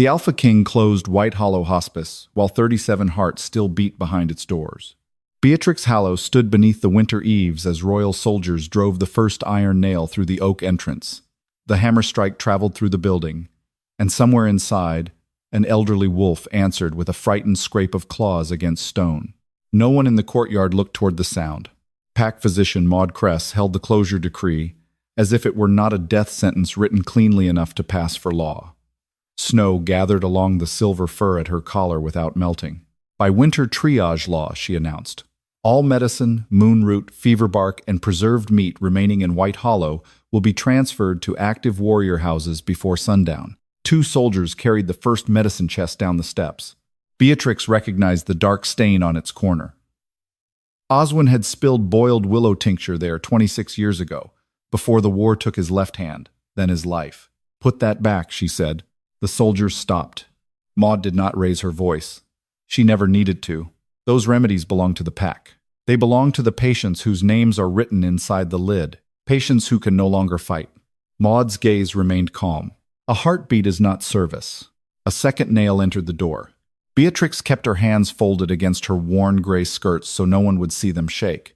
The Alpha King closed White Hollow Hospice, while 37 hearts still beat behind its doors. Beatrix Hallow stood beneath the winter eaves as royal soldiers drove the first iron nail through the oak entrance. The hammer strike traveled through the building, and somewhere inside, an elderly wolf answered with a frightened scrape of claws against stone. No one in the courtyard looked toward the sound. Pack physician Maud Cress held the closure decree, as if it were not a death sentence written cleanly enough to pass for law. Snow gathered along the silver fur at her collar without melting. By winter triage law, she announced, all medicine, moonroot, fever bark, and preserved meat remaining in White Hollow will be transferred to active warrior houses before sundown. 2 soldiers carried the first medicine chest down the steps. Beatrix recognized the dark stain on its corner. Oswin had spilled boiled willow tincture there 26 years ago, before the war took his left hand, then his life. Put that back, she said. The soldiers stopped. Maud did not raise her voice. She never needed to. Those remedies belong to the pack. They belong to the patients whose names are written inside the lid, patients who can no longer fight. Maud's gaze remained calm. A heartbeat is not service. A second nail entered the door. Beatrix kept her hands folded against her worn gray skirts so no one would see them shake.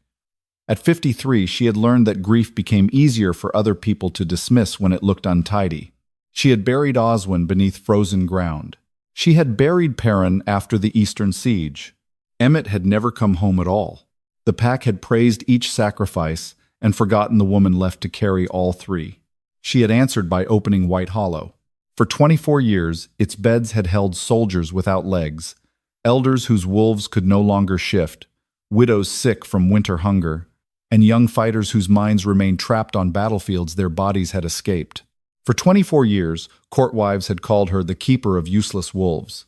At 53, she had learned that grief became easier for other people to dismiss when it looked untidy. She had buried Oswin beneath frozen ground. She had buried Perrin after the Eastern Siege. Emmett had never come home at all. The pack had praised each sacrifice and forgotten the woman left to carry all 3. She had answered by opening White Hollow. For 24 years, its beds had held soldiers without legs, elders whose wolves could no longer shift, widows sick from winter hunger, and young fighters whose minds remained trapped on battlefields their bodies had escaped. For 24 years, courtwives had called her the keeper of useless wolves.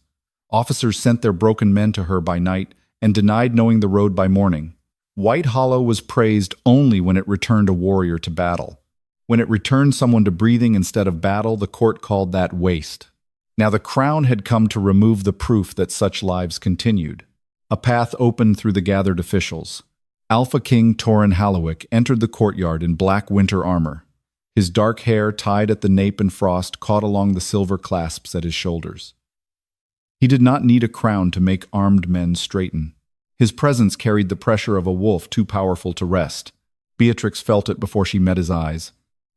Officers sent their broken men to her by night and denied knowing the road by morning. White Hollow was praised only when it returned a warrior to battle. When it returned someone to breathing instead of battle, the court called that waste. Now the crown had come to remove the proof that such lives continued. A path opened through the gathered officials. Alpha King Torren Halewick entered the courtyard in black winter armor. His dark hair, tied at the nape in frost, caught along the silver clasps at his shoulders. He did not need a crown to make armed men straighten. His presence carried the pressure of a wolf too powerful to rest. Beatrix felt it before she met his eyes.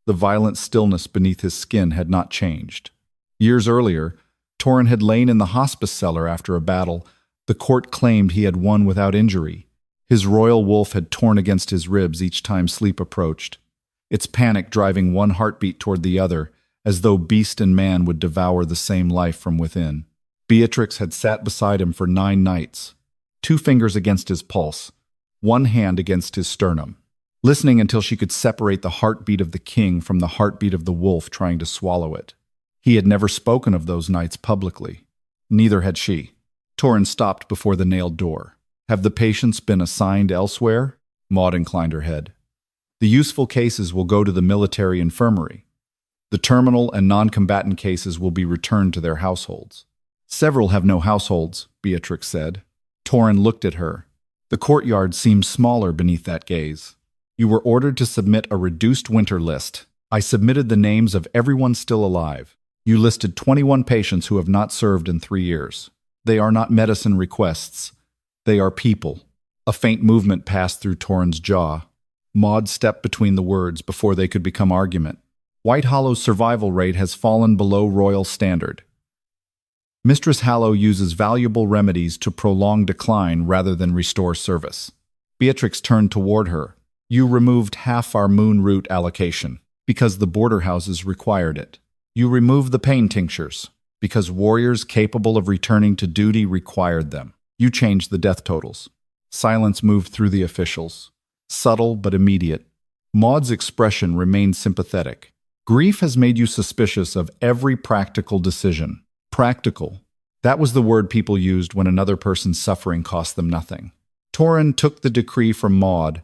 The violent stillness beneath his skin had not changed. Years earlier, Torren had lain in the hospice cellar after a battle the court claimed he had won without injury. His royal wolf had torn against his ribs each time sleep approached, its panic driving one heartbeat toward the other, as though beast and man would devour the same life from within. Beatrix had sat beside him for 9 nights, 2 fingers against his pulse, 1 hand against his sternum, listening until she could separate the heartbeat of the king from the heartbeat of the wolf trying to swallow it. He had never spoken of those nights publicly. Neither had she. Torren stopped before the nailed door. Have the patients been assigned elsewhere? Maud inclined her head. The useful cases will go to the military infirmary. The terminal and non-combatant cases will be returned to their households. Several have no households, Beatrix said. Torren looked at her. The courtyard seemed smaller beneath that gaze. You were ordered to submit a reduced winter list. I submitted the names of everyone still alive. You listed 21 patients who have not served in 3 years. They are not medicine requests. They are people. A faint movement passed through Torren's jaw. Maud stepped between the words before they could become argument. White Hollow's survival rate has fallen below royal standard. Mistress Hallow uses valuable remedies to prolong decline rather than restore service. Beatrix turned toward her. You removed half our moon root allocation, because the border houses required it. You removed the pain tinctures, because warriors capable of returning to duty required them. You changed the death totals. Silence moved through the officials. Subtle but immediate. Maud's expression remained sympathetic. Grief has made you suspicious of every practical decision. Practical. That was the word people used when another person's suffering cost them nothing. Torren took the decree from Maud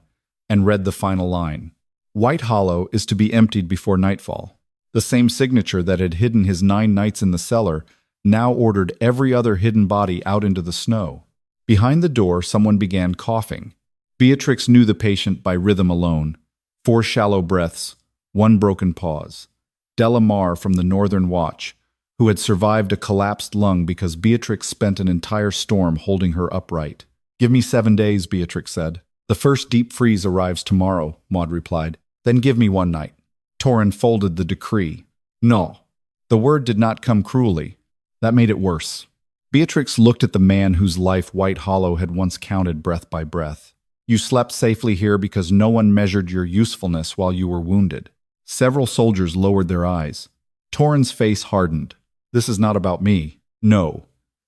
and read the final line. White Hollow is to be emptied before nightfall. The same signature that had hidden his 9 nights in the cellar now ordered every other hidden body out into the snow. Behind the door, someone began coughing. Beatrix knew the patient by rhythm alone. 4 shallow breaths, 1 broken pause. Delamar from the Northern Watch, who had survived a collapsed lung because Beatrix spent an entire storm holding her upright. "Give me 7 days," Beatrix said. "The first deep freeze arrives tomorrow," Maud replied. "Then give me 1 night." Torren folded the decree. "No." The word did not come cruelly. That made it worse. Beatrix looked at the man whose life White Hollow had once counted breath by breath. "You slept safely here because no one measured your usefulness while you were wounded." Several soldiers lowered their eyes. Torren's face hardened. "This is not about me. No.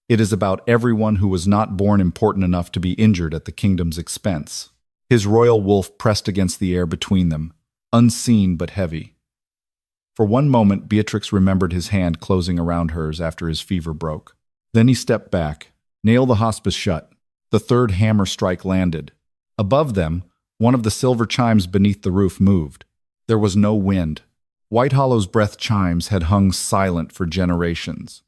It is about everyone who was not born important enough to be injured at the kingdom's expense." His royal wolf pressed against the air between them, unseen but heavy. For one moment, Beatrix remembered his hand closing around hers after his fever broke. Then he stepped back. "Nail the hospice shut." The third hammer strike landed. Above them, one of the silver chimes beneath the roof moved. There was no wind. White Hollow's Breath-Chimes had hung silent for generations.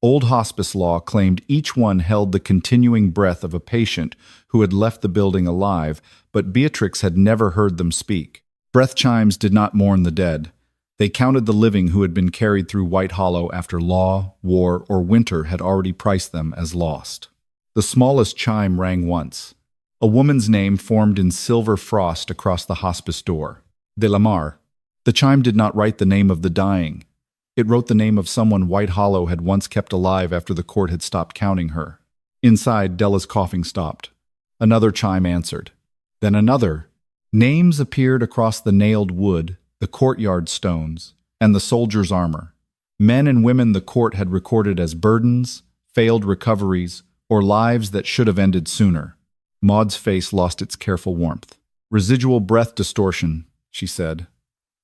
Old hospice law claimed each one held the continuing breath of a patient who had left the building alive, but Beatrix had never heard them speak. Breath-Chimes did not mourn the dead. They counted the living who had been carried through White Hollow after law, war, or winter had already priced them as lost. The smallest chime rang once. A woman's name formed in silver frost across the hospice door. De la Mar. The chime did not write the name of the dying. It wrote the name of someone White Hollow had once kept alive after the court had stopped counting her. Inside, Della's coughing stopped. Another chime answered. Then another. Names appeared across the nailed wood, the courtyard stones, and the soldier's armor. Men and women the court had recorded as burdens, failed recoveries, or lives that should have ended sooner. Maud's face lost its careful warmth. "Residual breath distortion," she said.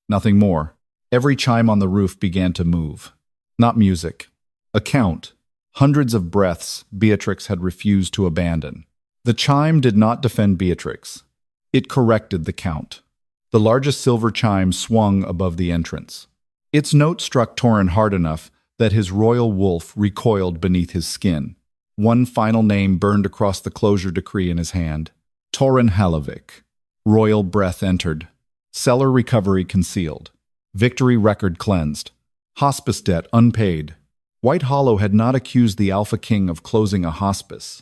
Nothing more. Every chime on the roof began to move. Not music. A count. Hundreds of breaths Beatrix had refused to abandon. The chime did not defend Beatrix. It corrected the count. The largest silver chime swung above the entrance. Its note struck Torren hard enough that his royal wolf recoiled beneath his skin. One final name burned across the closure decree in his hand. Torren Halewick. Royal breath entered. Cellar recovery concealed. Victory record cleansed. Hospice debt unpaid. White Hollow had not accused the Alpha King of closing a hospice.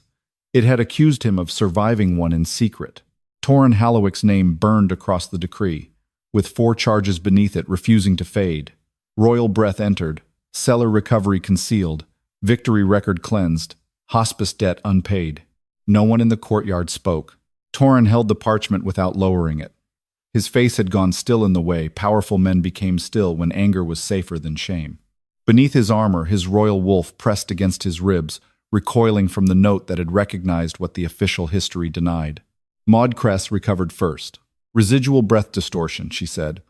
It had accused him of surviving one in secret. Torren Halewick's name burned across the decree, with 4 charges beneath it refusing to fade. Royal breath entered. Cellar recovery concealed. Victory record cleansed. Hospice debt unpaid. No one in the courtyard spoke. Torren held the parchment without lowering it. His face had gone still in the way powerful men became still when anger was safer than shame. Beneath his armor, his royal wolf pressed against his ribs, recoiling from the note that had recognized what the official history denied. Maud Cress recovered first. "Residual breath distortion," she said.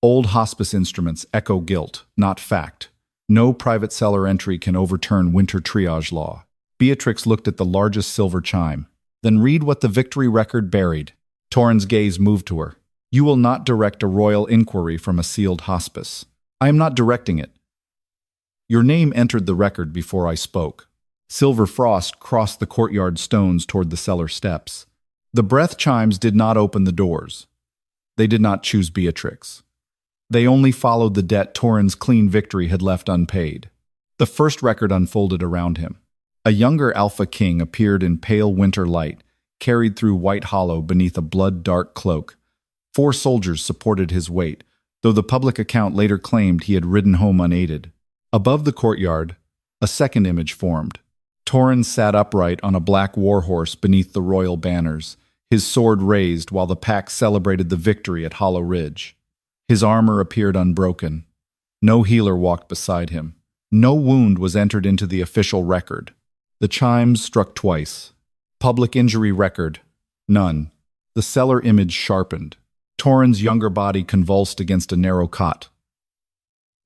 "Old hospice instruments echo guilt, not fact. No private cellar entry can overturn winter triage law." Beatrix looked at the largest silver chime. "Then read what the victory record buried." Torren's gaze moved to her. "You will not direct a royal inquiry from a sealed hospice. I am not directing it. Your name entered the record before I spoke." Silver frost crossed the courtyard stones toward the cellar steps. The Breath-Chimes did not open the doors. They did not choose Beatrix. They only followed the debt Torren's clean victory had left unpaid. The first record unfolded around him. A younger Alpha King appeared in pale winter light, carried through White Hollow beneath a blood-dark cloak. 4 soldiers supported his weight, though the public account later claimed he had ridden home unaided. Above the courtyard, a second image formed. Torren sat upright on a black warhorse beneath the royal banners, his sword raised while the pack celebrated the victory at Hollow Ridge. His armor appeared unbroken. No healer walked beside him. No wound was entered into the official record. The chimes struck twice. Public injury record, none. The cellar image sharpened. Torren's younger body convulsed against a narrow cot.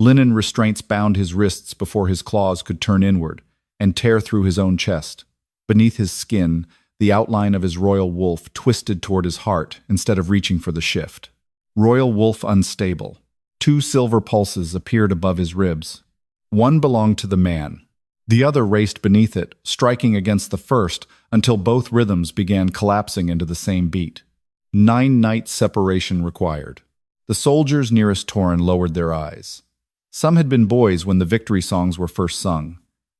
Linen restraints bound his wrists before his claws could turn inward and tear through his own chest. Beneath his skin, the outline of his royal wolf twisted toward his heart instead of reaching for the shift. Royal wolf unstable. 2 silver pulses appeared above his ribs. One belonged to the man. The other raced beneath it, striking against the first until both rhythms began collapsing into the same beat. 9 nights separation required. The soldiers nearest Torren lowered their eyes. Some had been boys when the victory songs were first sung.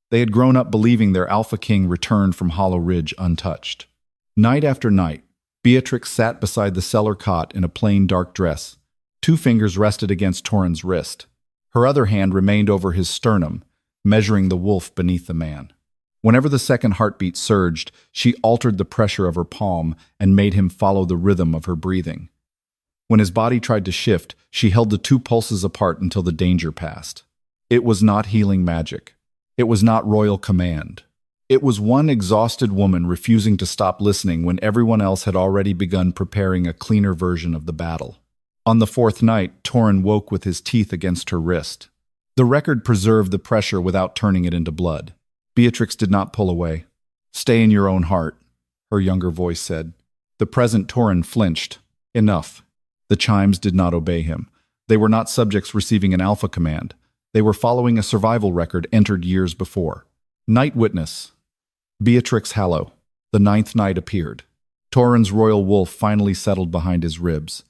They had grown up believing their Alpha King returned from Hollow Ridge untouched. Night after night, Beatrix sat beside the cellar cot in a plain dark dress. 2 fingers rested against Torren's wrist. Her other hand remained over his sternum, measuring the wolf beneath the man. Whenever the second heartbeat surged, she altered the pressure of her palm and made him follow the rhythm of her breathing. When his body tried to shift, she held the 2 pulses apart until the danger passed. It was not healing magic. It was not royal command. It was one exhausted woman refusing to stop listening when everyone else had already begun preparing a cleaner version of the battle. On the 4th night, Torren woke with his teeth against her wrist. The record preserved the pressure without turning it into blood. Beatrix did not pull away. "Stay in your own heart," her younger voice said. The present Torren flinched. Enough. The chimes did not obey him. They were not subjects receiving an alpha command. They were following a survival record entered years before. Night witness. Beatrix Hallow. The 9th night appeared. Torren's royal wolf finally settled behind his ribs.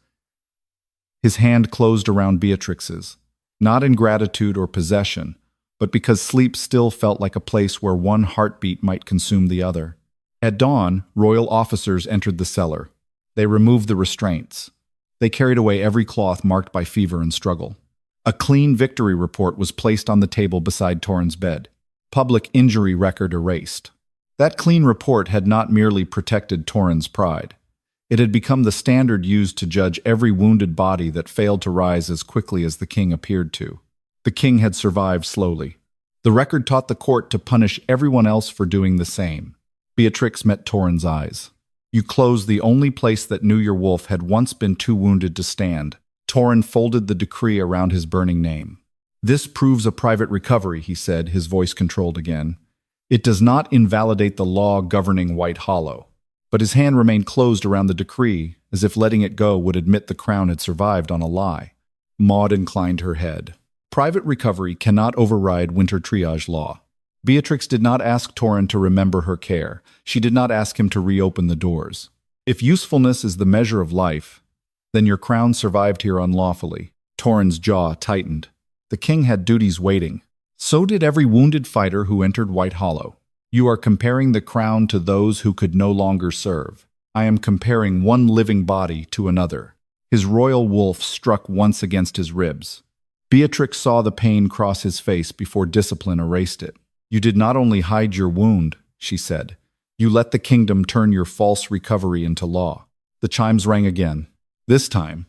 His hand closed around Beatrix's, not in gratitude or possession, but because sleep still felt like a place where one heartbeat might consume the other. At dawn, royal officers entered the cellar. They removed the restraints. They carried away every cloth marked by fever and struggle. A clean victory report was placed on the table beside Torren's bed. Public injury record erased. That clean report had not merely protected Torren's pride. It had become the standard used to judge every wounded body that failed to rise as quickly as the king appeared to. The king had survived slowly. The record taught the court to punish everyone else for doing the same. Beatrix met Torren's eyes. "You closed the only place that knew your wolf had once been too wounded to stand." Torren folded the decree around his burning name. "This proves a private recovery," he said, his voice controlled again. "It does not invalidate the law governing White Hollow." But his hand remained closed around the decree, as if letting it go would admit the crown had survived on a lie. Maud inclined her head. Private recovery cannot override winter triage law. Beatrix did not ask Torren to remember her care. She did not ask him to reopen the doors. If usefulness is the measure of life, then your crown survived here unlawfully. Torren's jaw tightened. The king had duties waiting. So did every wounded fighter who entered White Hollow. You are comparing the crown to those who could no longer serve. I am comparing one living body to another. His royal wolf struck once against his ribs. Beatrix saw the pain cross his face before discipline erased it. "You did not only hide your wound," she said. "You let the kingdom turn your false recovery into law." The chimes rang again. This time,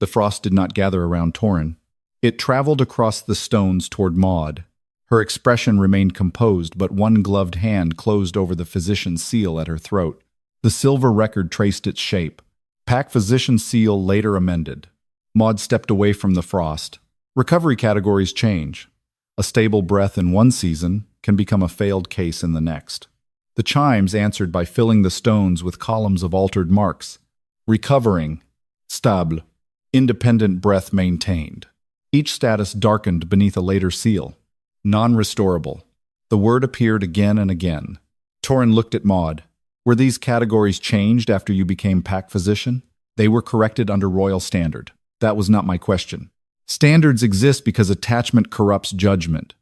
the frost did not gather around Torren. It traveled across the stones toward Maud. Her expression remained composed, but one gloved hand closed over the physician's seal at her throat. The silver record traced its shape. Pack physician seal later amended. Maud stepped away from the frost. Recovery categories change. A stable breath in one season can become a failed case in the next. The chimes answered by filling the stones with columns of altered marks. Recovering. Stable. Independent breath maintained. Each status darkened beneath a later seal. Non-restorable. The word appeared again and again. Torren looked at Maud. "Were these categories changed after you became pack physician?" "They were corrected under royal standard." "That was not my question." "Standards exist because attachment corrupts judgment."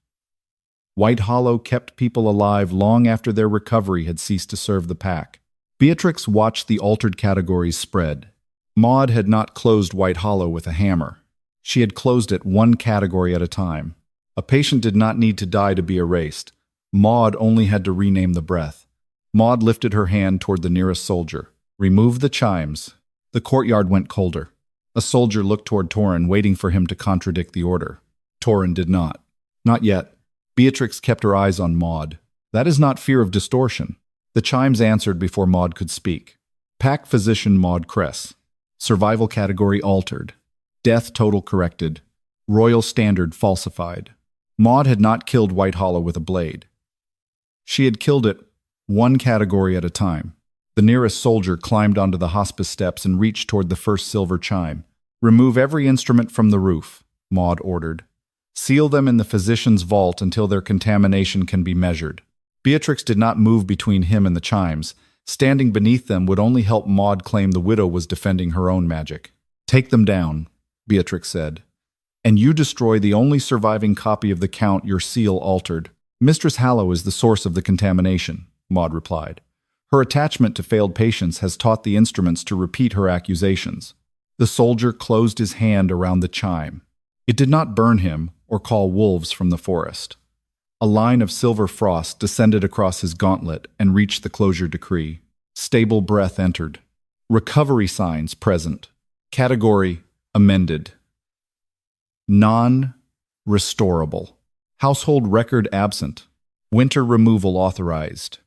White Hollow kept people alive long after their recovery had ceased to serve the pack. Beatrix watched the altered categories spread. Maud had not closed White Hollow with a hammer. She had closed it one category at a time. A patient did not need to die to be erased. Maud only had to rename the breath. Maud lifted her hand toward the nearest soldier. "Remove the chimes." The courtyard went colder. A soldier looked toward Torren, waiting for him to contradict the order. Torren did not. Not yet. Beatrix kept her eyes on Maud. "That is not fear of distortion." The chimes answered before Maud could speak. Pack physician Maud Cress. Survival category altered. Death total corrected. Royal standard falsified. Maud had not killed White Hollow with a blade. She had killed it one category at a time. The nearest soldier climbed onto the hospice steps and reached toward the first silver chime. "Remove every instrument from the roof," Maud ordered. "Seal them in the physician's vault until their contamination can be measured." Beatrix did not move between him and the chimes. Standing beneath them would only help Maud claim the widow was defending her own magic. "Take them down," Beatrix said. And you destroy the only surviving copy of the count your seal altered. Mistress Hallow is the source of the contamination, Maud replied. Her attachment to failed patients has taught the instruments to repeat her accusations. The soldier closed his hand around the chime. It did not burn him or call wolves from the forest. A line of silver frost descended across his gauntlet and reached the closure decree. Stable breath entered. Recovery signs present. Category amended. Non-restorable. Household record absent. Winter removal authorized.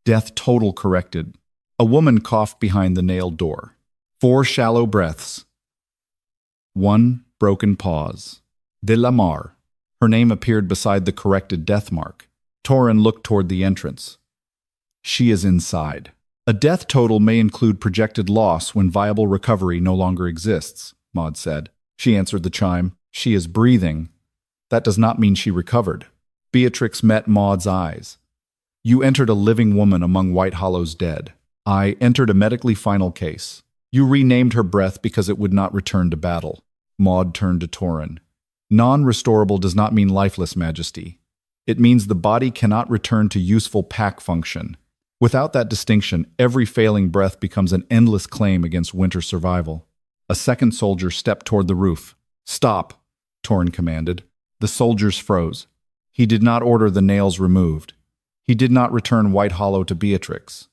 Death total corrected. A woman coughed behind the nailed door. 4 shallow breaths. 1 broken pause. De la Mar. Her name appeared beside the corrected death mark. Torren looked toward the entrance. She is inside. A death total may include projected loss when viable recovery no longer exists, Maud said. She answered the chime. She is breathing. That does not mean she recovered. Beatrix met Maud's eyes. You entered a living woman among White Hollow's dead. I entered a medically final case. You renamed her breath because it would not return to battle. Maud turned to Torren. Non-restorable does not mean lifeless, Majesty. It means the body cannot return to useful pack function. Without that distinction, every failing breath becomes an endless claim against winter survival. A second soldier stepped toward the roof. Stop, Torren commanded. The soldiers froze. He did not order the nails removed. He did not return White Hollow to Beatrix.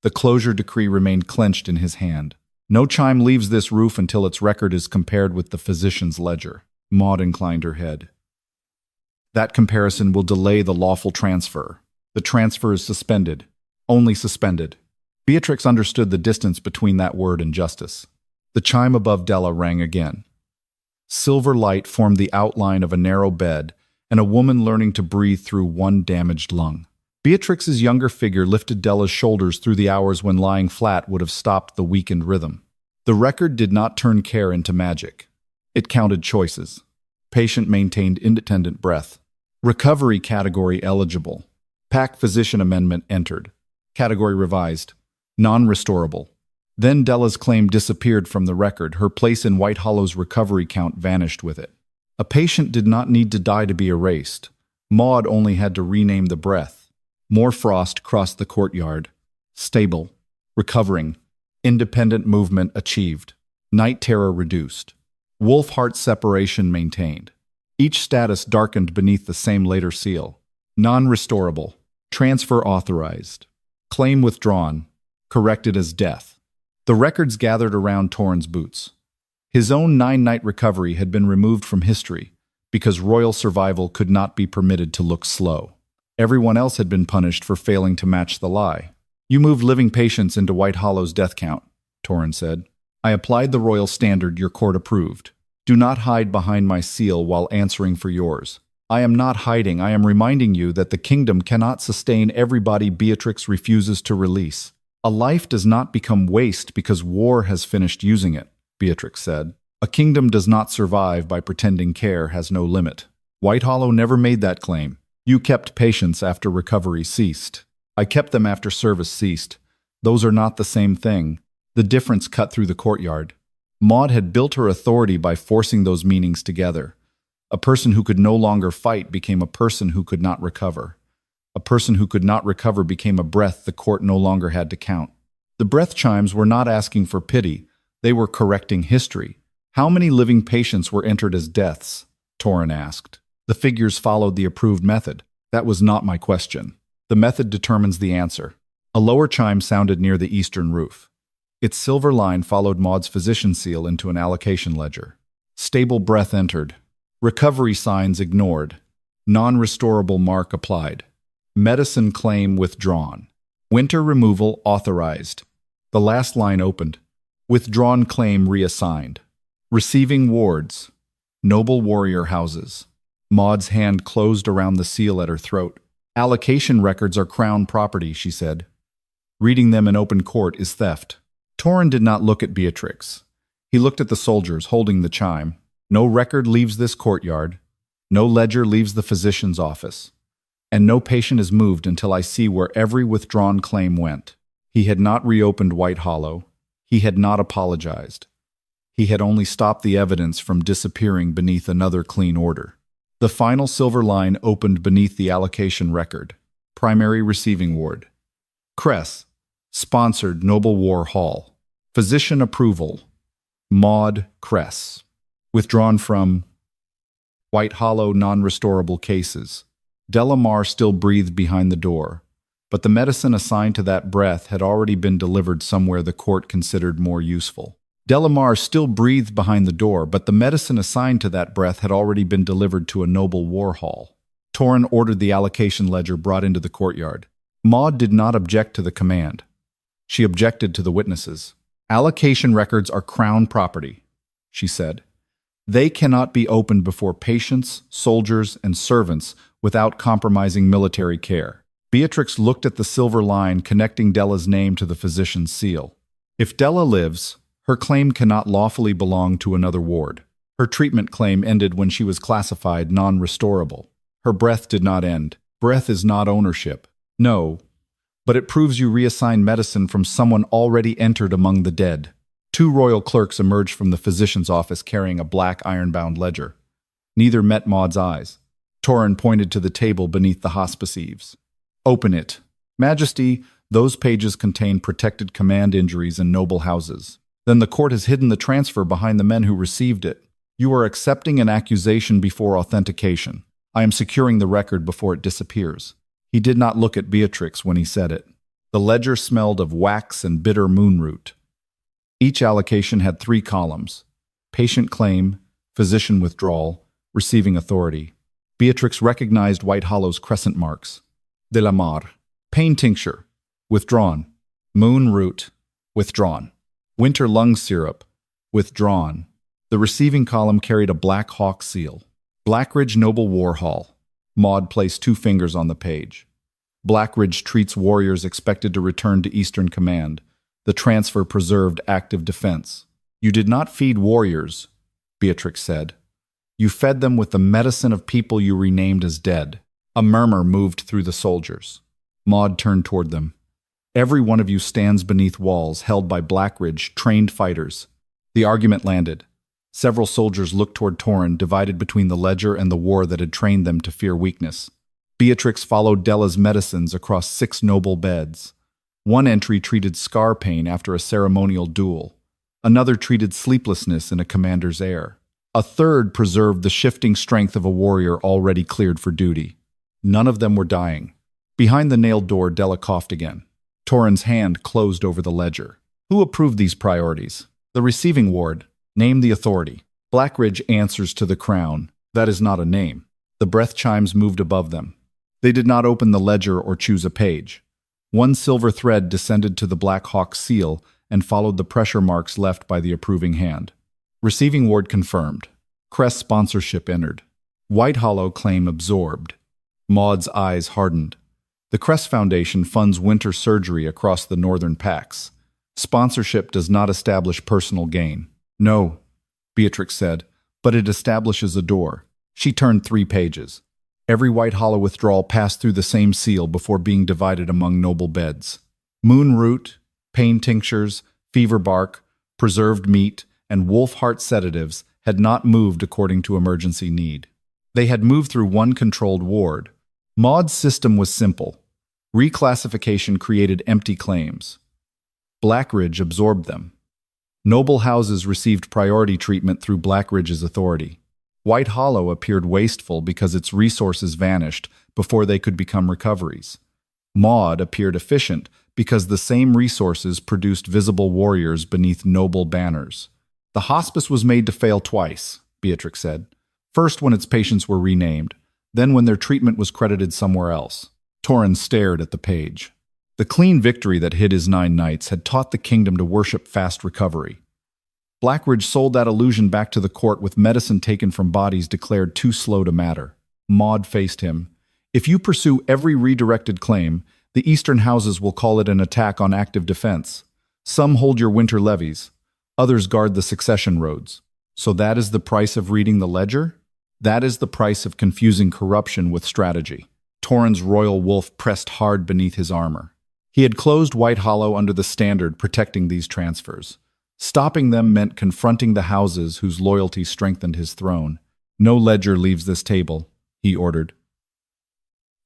The closure decree remained clenched in his hand. No chime leaves this roof until its record is compared with the physician's ledger. Maud inclined her head. That comparison will delay the lawful transfer. The transfer is suspended. Only suspended. Beatrix understood the distance between that word and justice. The chime above Della rang again. Silver light formed the outline of a narrow bed and a woman learning to breathe through one damaged lung. Beatrix's younger figure lifted Della's shoulders through the hours when lying flat would have stopped the weakened rhythm. The record did not turn care into magic. It counted choices. Patient maintained independent breath. Recovery category eligible. Pack physician amendment entered. Category revised. Non-restorable. Then Della's claim disappeared from the record. Her place in White Hollow's recovery count vanished with it. A patient did not need to die to be erased. Maud only had to rename the breath. More frost crossed the courtyard. Stable. Recovering. Independent movement achieved. Night terror reduced. Wolf-heart separation maintained. Each status darkened beneath the same later seal. Non-restorable. Transfer authorized. Claim withdrawn. Corrected as death. The records gathered around Torren's boots. His own 9-night recovery had been removed from history because royal survival could not be permitted to look slow. Everyone else had been punished for failing to match the lie. You moved living patients into White Hollow's death count, Torren said. I applied the royal standard your court approved. Do not hide behind my seal while answering for yours. I am not hiding. I am reminding you that the kingdom cannot sustain everybody Beatrix refuses to release. A life does not become waste because war has finished using it, Beatrix said. A kingdom does not survive by pretending care has no limit. White Hollow never made that claim. You kept patients after recovery ceased. I kept them after service ceased. Those are not the same thing. The difference cut through the courtyard. Maud had built her authority by forcing those meanings together. A person who could no longer fight became a person who could not recover. A person who could not recover became a breath the court no longer had to count. The Breath-Chimes were not asking for pity. They were correcting history. How many living patients were entered as deaths? Torren asked. The figures followed the approved method. That was not my question. The method determines the answer. A lower chime sounded near the eastern roof. Its silver line followed Maud's physician seal into an allocation ledger. Stable breath entered. Recovery signs ignored. Non-restorable mark applied. Medicine claim withdrawn. Winter removal authorized. The last line opened. Withdrawn claim reassigned. Receiving wards. Noble warrior houses. Maud's hand closed around the seal at her throat. Allocation records are crown property, she said. Reading them in open court is theft. Torren did not look at Beatrix. He looked at the soldiers holding the chime. No record leaves this courtyard. No ledger leaves the physician's office. And no patient is moved until I see where every withdrawn claim went. He had not reopened White Hollow. He had not apologized. He had only stopped the evidence from disappearing beneath another clean order. The final silver line opened beneath the allocation record. Primary Receiving Ward. Cress. Sponsored Noble War Hall. Physician Approval. Maud Cress. Withdrawn from White Hollow Non-Restorable Cases. Delamar still breathed behind the door, but the medicine assigned to that breath had already been delivered somewhere the court considered more useful. Delamar still breathed behind the door, but the medicine assigned to that breath had already been delivered to a noble war hall. Torren ordered the allocation ledger brought into the courtyard. Maud did not object to the command. She objected to the witnesses. Allocation records are crown property, she said. They cannot be opened before patients, soldiers, and servants without compromising military care. Beatrix looked at the silver line connecting Della's name to the physician's seal. If Della lives, her claim cannot lawfully belong to another ward. Her treatment claim ended when she was classified non-restorable. Her breath did not end. Breath is not ownership. No, but it proves you reassign medicine from someone already entered among the dead. 2 royal clerks emerged from the physician's office carrying a black iron-bound ledger. Neither met Maud's eyes. Torren pointed to the table beneath the hospice eaves. Open it. Majesty, those pages contain protected command injuries and noble houses. Then the court has hidden the transfer behind the men who received it. You are accepting an accusation before authentication. I am securing the record before it disappears. He did not look at Beatrix when he said it. The ledger smelled of wax and bitter moonroot. Each allocation had 3 columns: patient claim, physician withdrawal, receiving authority. Beatrix recognized White Hollow's crescent marks. Delamar. Pain tincture. Withdrawn. Moon root. Withdrawn. Winter lung syrup. Withdrawn. The receiving column carried a Black Hawk seal. Blackridge Noble War Hall. Maud placed 2 fingers on the page. Blackridge treats warriors expected to return to Eastern Command. The transfer preserved active defense. You did not feed warriors, Beatrix said. You fed them with the medicine of people you renamed as dead. A murmur moved through the soldiers. Maud turned toward them. Every one of you stands beneath walls held by Blackridge, trained fighters. The argument landed. Several soldiers looked toward Torren, divided between the ledger and the war that had trained them to fear weakness. Beatrix followed Della's medicines across 6 noble beds. One entry treated scar pain after a ceremonial duel. Another treated sleeplessness in a commander's air. A third preserved the shifting strength of a warrior already cleared for duty. None of them were dying. Behind the nailed door, Della coughed again. Torren's hand closed over the ledger. Who approved these priorities? The receiving ward. Name the authority. Blackridge answers to the crown. That is not a name. The Breath-Chimes moved above them. They did not open the ledger or choose a page. One silver thread descended to the Black Hawk seal and followed the pressure marks left by the approving hand. Receiving ward confirmed. Cress sponsorship entered. White Hollow claim absorbed. Maud's eyes hardened. The Cress Foundation funds winter surgery across the northern packs. Sponsorship does not establish personal gain. No, Beatrix said, but it establishes a door. She turned 3 pages. Every White Hollow withdrawal passed through the same seal before being divided among noble beds. Moon root, pain tinctures, fever bark, preserved meat, and wolf heart sedatives had not moved according to emergency need. They had moved through one controlled ward. Maud's system was simple. Reclassification created empty claims. Blackridge absorbed them. Noble houses received priority treatment through Blackridge's authority. White Hollow appeared wasteful because its resources vanished before they could become recoveries. Maud appeared efficient because the same resources produced visible warriors beneath noble banners. The hospice was made to fail twice, Beatrix said. First when its patients were renamed, then when their treatment was credited somewhere else. Torren stared at the page. The clean victory that hid his 9 knights had taught the kingdom to worship fast recovery. Blackridge sold that illusion back to the court with medicine taken from bodies declared too slow to matter. Maud faced him. If you pursue every redirected claim, the eastern houses will call it an attack on active defense. Some hold your winter levies. Others guard the succession roads. So that is the price of reading the ledger? That is the price of confusing corruption with strategy. Torren's royal wolf pressed hard beneath his armor. He had closed White Hollow under the standard protecting these transfers. Stopping them meant confronting the houses whose loyalty strengthened his throne. "No ledger leaves this table," he ordered.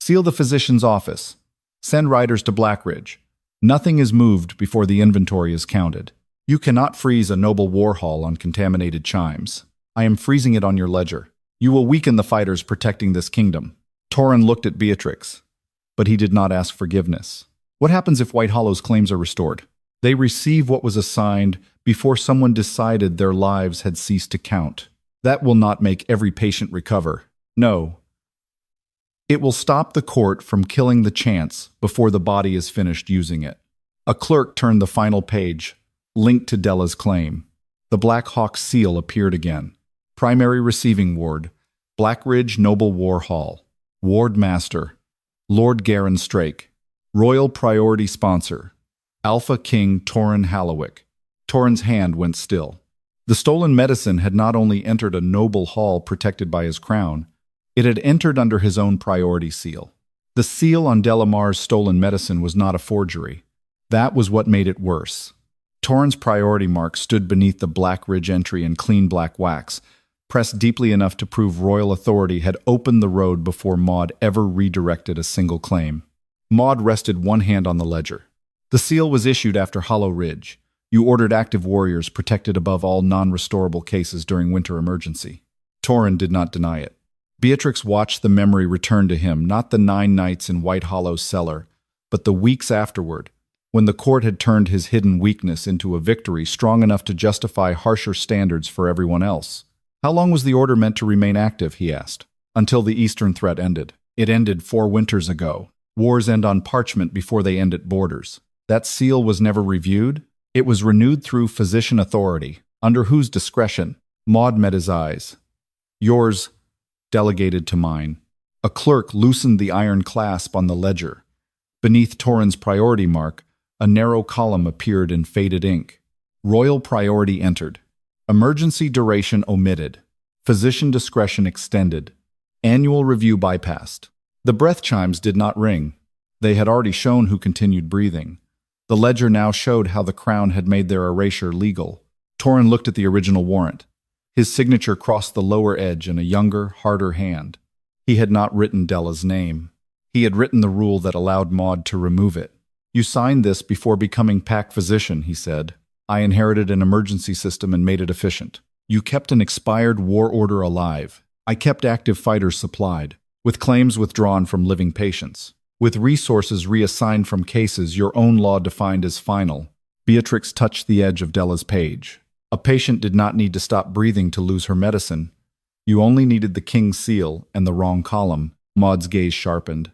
"Seal the physician's office. Send riders to Blackridge. Nothing is moved before the inventory is counted. You cannot freeze a noble war hall on contaminated chimes. I am freezing it on your ledger. You will weaken the fighters protecting this kingdom." Torren looked at Beatrix, but he did not ask forgiveness. What happens if White Hollow's claims are restored? They receive what was assigned before someone decided their lives had ceased to count. That will not make every patient recover. No. It will stop the court from killing the chance before the body is finished using it. A clerk turned the final page, linked to Della's claim. The Black Hawk seal appeared again. Primary Receiving Ward, Blackridge Noble War Hall. Ward Master, Lord Garen Strake. Royal Priority Sponsor, Alpha King Torren Halewick. Torren's hand went still. The stolen medicine had not only entered a noble hall protected by his crown, it had entered under his own priority seal. The seal on Delamar's stolen medicine was not a forgery. That was what made it worse. Torren's priority mark stood beneath the Blackridge entry in clean black wax, pressed deeply enough to prove royal authority had opened the road before Maud ever redirected a single claim. Maud rested one hand on the ledger. "The seal was issued after Hollow Ridge. You ordered active warriors protected above all non-restorable cases during winter emergency." Torren did not deny it. Beatrix watched the memory return to him, not the 9 nights in White Hollow's cellar, but the weeks afterward, when the court had turned his hidden weakness into a victory strong enough to justify harsher standards for everyone else. "How long was the order meant to remain active?" he asked. "Until the eastern threat ended. It ended 4 winters ago. Wars end on parchment before they end at borders. That seal was never reviewed? It was renewed through physician authority. Under whose discretion?" Maud met his eyes. "Yours, delegated to mine." A clerk loosened the iron clasp on the ledger. Beneath Torren's priority mark, a narrow column appeared in faded ink. Royal priority entered. Emergency duration omitted. Physician discretion extended. Annual review bypassed. The Breath-Chimes did not ring. They had already shown who continued breathing. The ledger now showed how the Crown had made their erasure legal. Torren looked at the original warrant. His signature crossed the lower edge in a younger, harder hand. He had not written Della's name. He had written the rule that allowed Maud to remove it. "You signed this before becoming pack physician," he said. "I inherited an emergency system and made it efficient. You kept an expired war order alive. I kept active fighters supplied, with claims withdrawn from living patients, with resources reassigned from cases your own law defined as final." Beatrix touched the edge of Della's page. "A patient did not need to stop breathing to lose her medicine. You only needed the king's seal and the wrong column." Maud's gaze sharpened.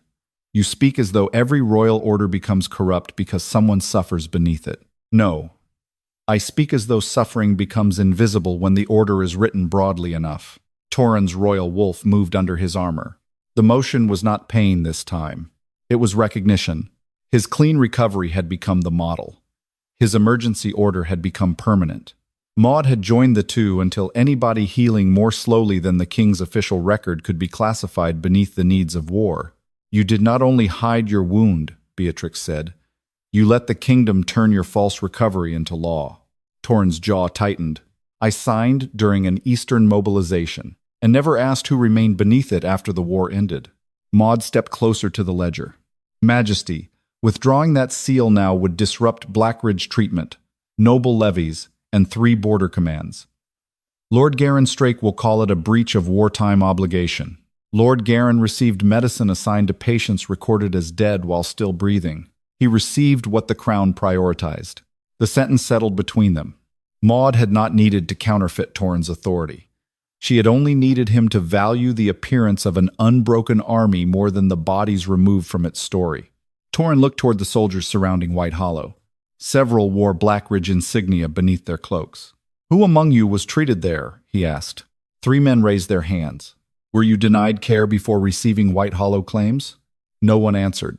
"You speak as though every royal order becomes corrupt because someone suffers beneath it." "No. I speak as though suffering becomes invisible when the order is written broadly enough." Torren's royal wolf moved under his armor. The motion was not pain this time. It was recognition. His clean recovery had become the model. His emergency order had become permanent. Maud had joined the two until anybody healing more slowly than the king's official record could be classified beneath the needs of war. "You did not only hide your wound," Beatrix said. "You let the kingdom turn your false recovery into law." Torren's jaw tightened. "I signed during an Eastern mobilization, and never asked who remained beneath it after the war ended." Maud stepped closer to the ledger. "Majesty, withdrawing that seal now would disrupt Blackridge treatment, noble levies, and 3 border commands. Lord Garen Strake will call it a breach of wartime obligation. Lord Garen received medicine assigned to patients recorded as dead while still breathing. He received what the Crown prioritized." The sentence settled between them. Maud had not needed to counterfeit Torren's authority. She had only needed him to value the appearance of an unbroken army more than the bodies removed from its story. Torren looked toward the soldiers surrounding White Hollow. Several wore Blackridge insignia beneath their cloaks. "Who among you was treated there?" he asked. 3 men raised their hands. "Were you denied care before receiving White Hollow claims?" No one answered.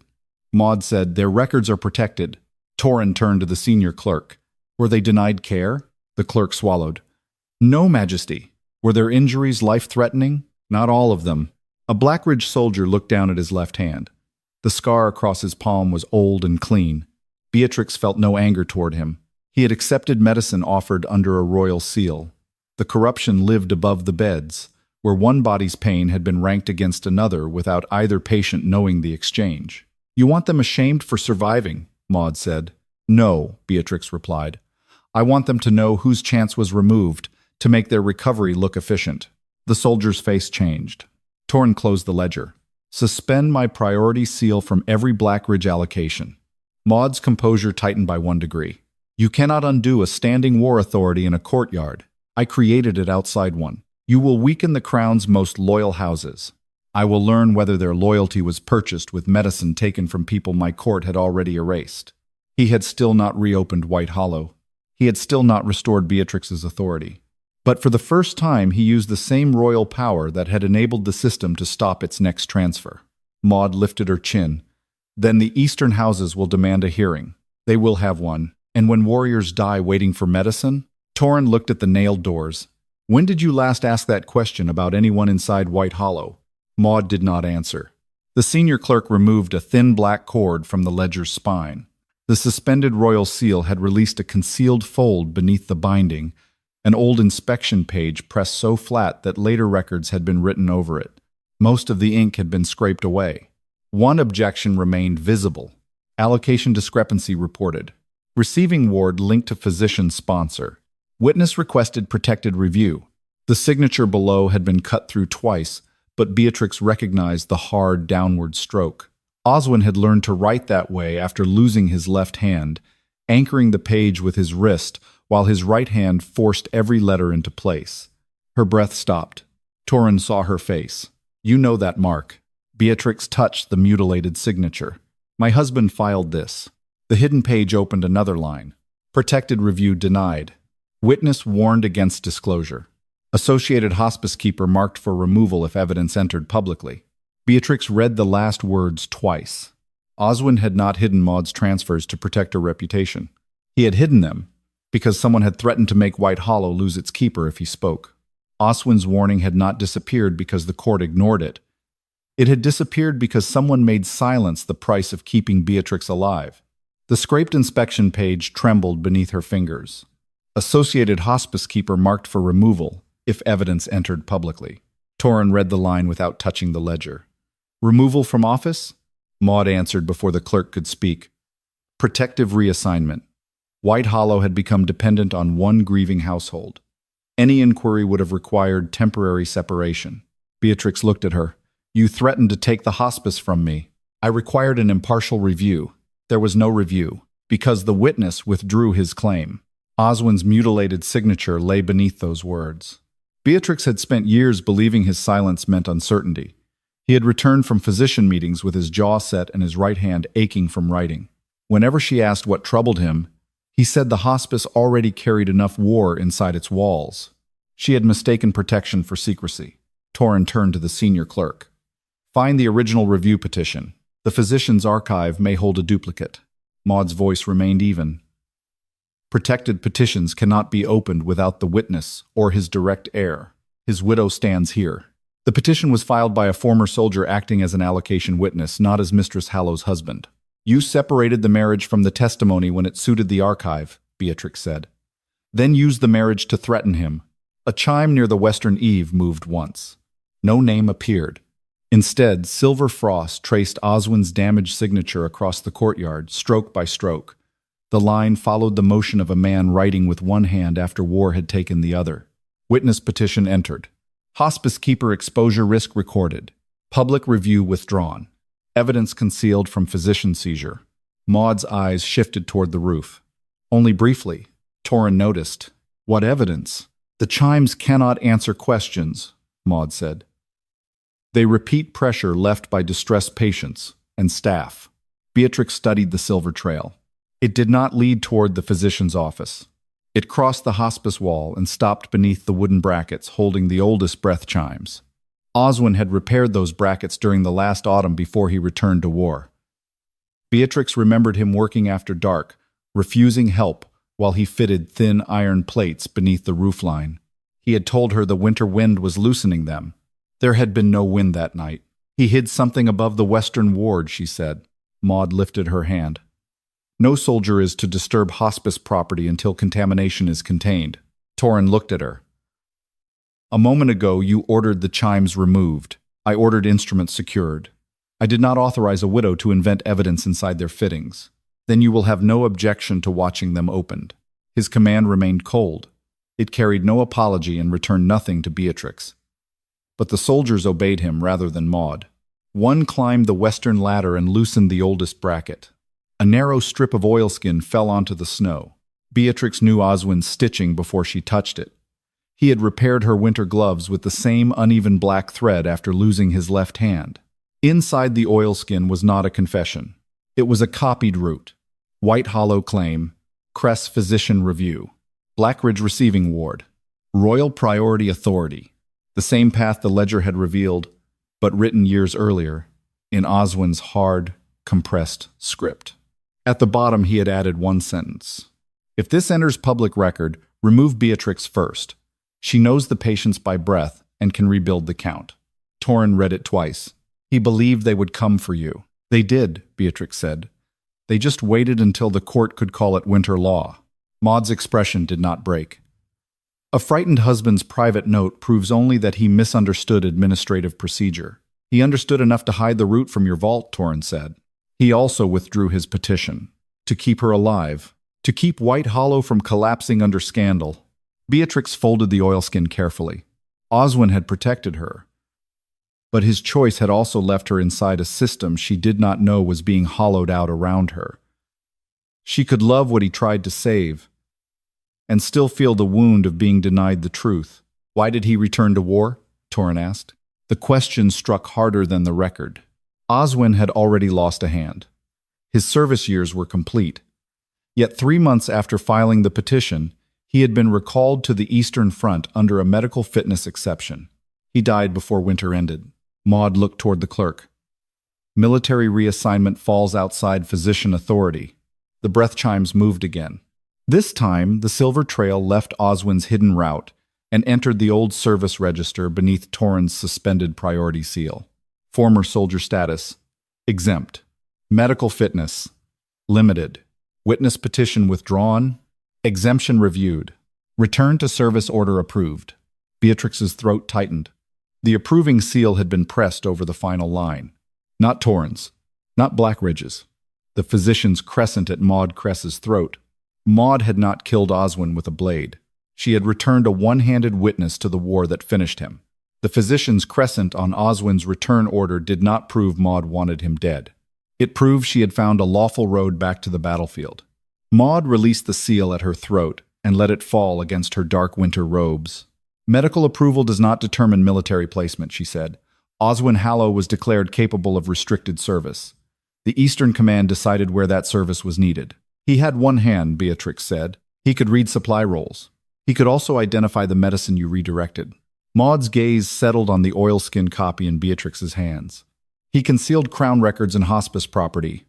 Maud said, "Their records are protected." Torren turned to the senior clerk. "Were they denied care?" The clerk swallowed. "No, Majesty." "Were their injuries life-threatening?" "Not all of them." A Blackridge soldier looked down at his left hand. The scar across his palm was old and clean. Beatrix felt no anger toward him. He had accepted medicine offered under a royal seal. The corruption lived above the beds, where one body's pain had been ranked against another without either patient knowing the exchange. "You want them ashamed for surviving," Maud said. "No," Beatrix replied. "I want them to know whose chance was removed, to make their recovery look efficient." The soldier's face changed. Torren closed the ledger. "Suspend my priority seal from every Blackridge allocation." Maud's composure tightened by 1 degree. "You cannot undo a standing war authority in a courtyard. I created it outside one. You will weaken the crown's most loyal houses. I will learn whether their loyalty was purchased with medicine taken from people my court had already erased." He had still not reopened White Hollow. He had still not restored Beatrix's authority. But for the first time, he used the same royal power that had enabled the system to stop its next transfer. Maud lifted her chin. "Then the Eastern houses will demand a hearing. They will have one. And when warriors die waiting for medicine?" Torren looked at the nailed doors. "When did you last ask that question about anyone inside White Hollow?" Maud did not answer. The senior clerk removed a thin black cord from the ledger's spine. The suspended royal seal had released a concealed fold beneath the binding, an old inspection page pressed so flat that later records had been written over it. Most of the ink had been scraped away. One objection remained visible. Allocation discrepancy reported. Receiving ward linked to physician sponsor. Witness requested protected review. The signature below had been cut through twice, but Beatrix recognized the hard downward stroke. Oswin had learned to write that way after losing his left hand, anchoring the page with his wrist while his right hand forced every letter into place. Her breath stopped. Torren saw her face. "You know that mark." Beatrix touched the mutilated signature. "My husband filed this." The hidden page opened another line. "Protected review denied. Witness warned against disclosure. Associated hospice keeper marked for removal if evidence entered publicly." Beatrix read the last words twice. Oswin had not hidden Maud's transfers to protect her reputation. He had hidden them because someone had threatened to make White Hollow lose its keeper if he spoke. Oswin's warning had not disappeared because the court ignored it. It had disappeared because someone made silence the price of keeping Beatrix alive. The scraped inspection page trembled beneath her fingers. Associated hospice keeper marked for removal if evidence entered publicly. Torren read the line without touching the ledger. "Removal from office?" Maud answered before the clerk could speak. "Protective reassignment." White Hollow had become dependent on one grieving household. Any inquiry would have required temporary separation. Beatrix looked at her. "You threatened to take the hospice from me. I required an impartial review. There was no review, because the witness withdrew his claim." Oswin's mutilated signature lay beneath those words. Beatrix had spent years believing his silence meant uncertainty. He had returned from physician meetings with his jaw set and his right hand aching from writing. Whenever she asked what troubled him, he said the hospice already carried enough war inside its walls. She had mistaken protection for secrecy. Torren turned to the senior clerk. "Find the original review petition. The physician's archive may hold a duplicate." Maud's voice remained even. "Protected petitions cannot be opened without the witness or his direct heir. His widow stands here." The petition was filed by a former soldier acting as an allocation witness, not as Mistress Hallow's husband. "You separated the marriage from the testimony when it suited the archive," Beatrix said. "Then used the marriage to threaten him." A chime near the western eave moved once. No name appeared. Instead, silver frost traced Oswin's damaged signature across the courtyard, stroke by stroke. The line followed the motion of a man writing with one hand after war had taken the other. Witness petition entered. Hospice keeper exposure risk recorded. Public review withdrawn. Evidence concealed from physician seizure. Maud's eyes shifted toward the roof. Only briefly, Torren noticed. "What evidence?" "The chimes cannot answer questions," Maud said. "They repeat pressure left by distressed patients and staff." Beatrix studied the silver trail. It did not lead toward the physician's office. It crossed the hospice wall and stopped beneath the wooden brackets holding the oldest breath-chimes. Oswin had repaired those brackets during the last autumn before he returned to war. Beatrix remembered him working after dark, refusing help while he fitted thin iron plates beneath the roofline. He had told her the winter wind was loosening them. There had been no wind that night. "He hid something above the western ward," she said. Maud lifted her hand. No soldier is to disturb hospice property until contamination is contained. Torren looked at her. A moment ago, you ordered the chimes removed. I ordered instruments secured. I did not authorize a widow to invent evidence inside their fittings. Then you will have no objection to watching them opened. His command remained cold. It carried no apology and returned nothing to Beatrix. But the soldiers obeyed him rather than Maud. One climbed the western ladder and loosened the oldest bracket. A narrow strip of oilskin fell onto the snow. Beatrix knew Oswin's stitching before she touched it. He had repaired her winter gloves with the same uneven black thread after losing his left hand. Inside the oilskin was not a confession. It was a copied route. White Hollow claim, Cress Physician Review, Blackridge Receiving Ward, Royal Priority Authority, the same path the ledger had revealed, but written years earlier, in Oswin's hard, compressed script. At the bottom he had added one sentence. If this enters public record, remove Beatrix first. She knows the patients by breath and can rebuild the count. Torren read it twice. He believed they would come for you. They did, Beatrix said. They just waited until the court could call it winter law. Maud's expression did not break. A frightened husband's private note proves only that he misunderstood administrative procedure. He understood enough to hide the route from your vault, Torren said. He also withdrew his petition. To keep her alive. To keep White Hollow from collapsing under scandal. Beatrix folded the oilskin carefully. Oswin had protected her. But his choice had also left her inside a system she did not know was being hollowed out around her. She could love what he tried to save, and still feel the wound of being denied the truth. Why did he return to war? Torren asked. The question struck harder than the record. Oswin had already lost a hand. His service years were complete. Yet 3 months after filing the petition, he had been recalled to the Eastern Front under a medical fitness exception. He died before winter ended. Maud looked toward the clerk. Military reassignment falls outside physician authority. The Breath-Chimes moved again. This time, the silver trail left Oswin's hidden route and entered the old service register beneath Torren's suspended priority seal. Former soldier status, exempt. Medical fitness, limited. Witness petition withdrawn, exemption reviewed. Return to service order approved. Beatrix's throat tightened. The approving seal had been pressed over the final line. Not Torren's, not Blackridge's. The physician's crescent at Maud Cress's throat. Maud had not killed Oswin with a blade. She had returned a one-handed witness to the war that finished him. The physician's crescent on Oswin's return order did not prove Maud wanted him dead. It proved she had found a lawful road back to the battlefield. Maud released the seal at her throat and let it fall against her dark winter robes. Medical approval does not determine military placement, she said. Oswin Hallow was declared capable of restricted service. The Eastern Command decided where that service was needed. He had one hand, Beatrix said. He could read supply rolls. He could also identify the medicine you redirected. Maud's gaze settled on the oilskin copy in Beatrix's hands. He concealed crown records and hospice property.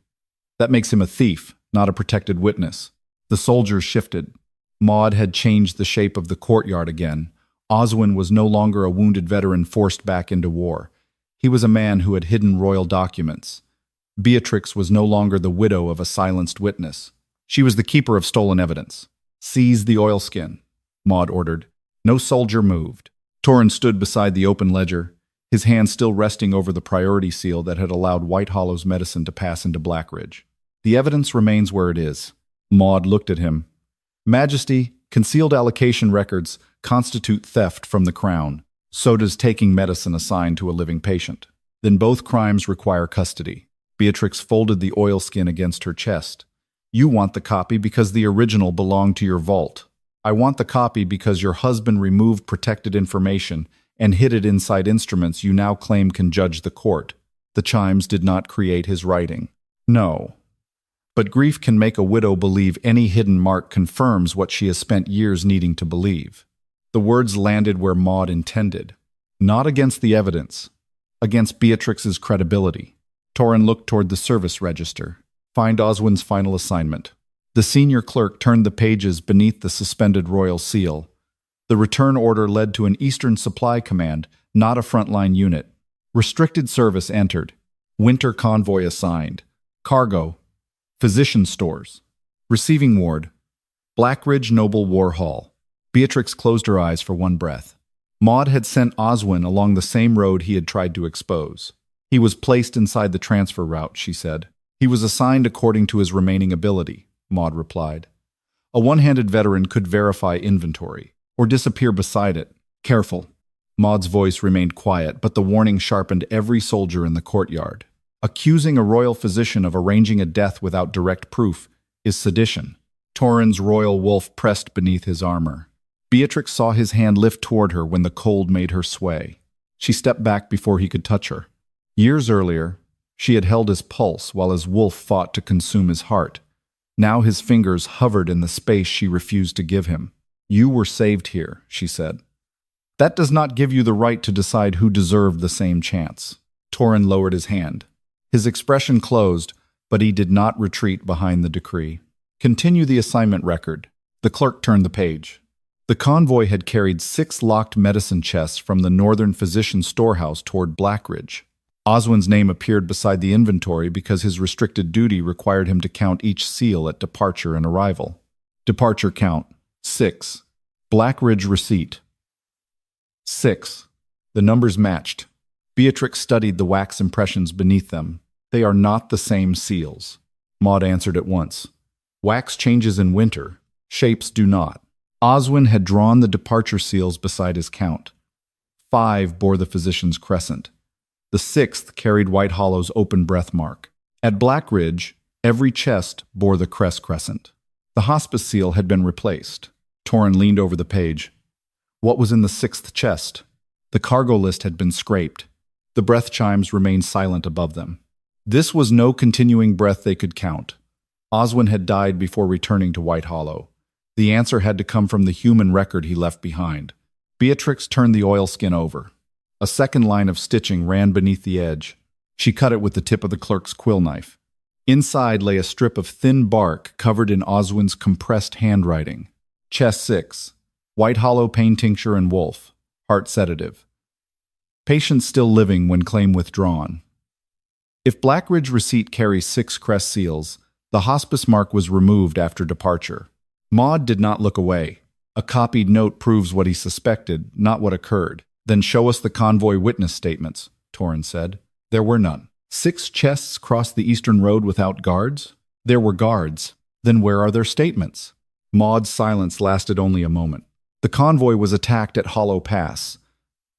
That makes him a thief, not a protected witness. The soldiers shifted. Maud had changed the shape of the courtyard again. Oswin was no longer a wounded veteran forced back into war. He was a man who had hidden royal documents. Beatrix was no longer the widow of a silenced witness. She was the keeper of stolen evidence. Seize the oilskin, Maud ordered. No soldier moved. Torren stood beside the open ledger, his hand still resting over the priority seal that had allowed White Hollow's medicine to pass into Blackridge. The evidence remains where it is. Maud looked at him. Majesty, concealed allocation records constitute theft from the crown. So does taking medicine assigned to a living patient. Then both crimes require custody. Beatrix folded the oilskin against her chest. You want the copy because the original belonged to your vault. I want the copy because your husband removed protected information and hid it inside instruments you now claim can judge the court. The chimes did not create his writing. No. But grief can make a widow believe any hidden mark confirms what she has spent years needing to believe. The words landed where Maud intended. Not against the evidence. Against Beatrix's credibility. Torren looked toward the service register. Find Oswin's final assignment. The senior clerk turned the pages beneath the suspended royal seal. The return order led to an Eastern Supply Command, not a frontline unit. Restricted service entered. Winter convoy assigned. Cargo. Physician stores. Receiving ward. Blackridge Noble War Hall. Beatrix closed her eyes for one breath. Maud had sent Oswin along the same road he had tried to expose. He was placed inside the transfer route, she said. He was assigned according to his remaining ability, Maud replied. A one-handed veteran could verify inventory, or disappear beside it. Careful. Maud's voice remained quiet, but the warning sharpened every soldier in the courtyard. Accusing a royal physician of arranging a death without direct proof is sedition. Torren's royal wolf pressed beneath his armor. Beatrix saw his hand lift toward her when the cold made her sway. She stepped back before he could touch her. Years earlier, she had held his pulse while his wolf fought to consume his heart. Now his fingers hovered in the space she refused to give him. You were saved here, she said. That does not give you the right to decide who deserved the same chance. Torren lowered his hand. His expression closed, but he did not retreat behind the decree. Continue the assignment record. The clerk turned the page. The convoy had carried 6 locked medicine chests from the northern physician storehouse toward Blackridge. Oswin's name appeared beside the inventory because his restricted duty required him to count each seal at departure and arrival. Departure count, 6. Blackridge receipt, 6. The numbers matched. Beatrix studied the wax impressions beneath them. They are not the same seals. Maud answered at once. Wax changes in winter. Shapes do not. Oswin had drawn the departure seals beside his count. 5 bore the physician's crescent. The 6th carried White Hollow's open breath mark. At Blackridge, every chest bore the crest crescent. The hospice seal had been replaced. Torren leaned over the page. What was in the 6th chest? The cargo list had been scraped. The breath-chimes remained silent above them. This was no continuing breath they could count. Oswin had died before returning to White Hollow. The answer had to come from the human record he left behind. Beatrix turned the oilskin over. A second line of stitching ran beneath the edge. She cut it with the tip of the clerk's quill knife. Inside lay a strip of thin bark covered in Oswin's compressed handwriting. Chest 6. White Hollow pain tincture and wolf. Heart sedative. Patient still living when claim withdrawn. If Blackridge receipt carries 6 crest seals, the hospice mark was removed after departure. Maud did not look away. A copied note proves what he suspected, not what occurred. Then show us the convoy witness statements, Torren said. There were none. 6 chests crossed the eastern road without guards? There were guards. Then where are their statements? Maud's silence lasted only a moment. The convoy was attacked at Hollow Pass.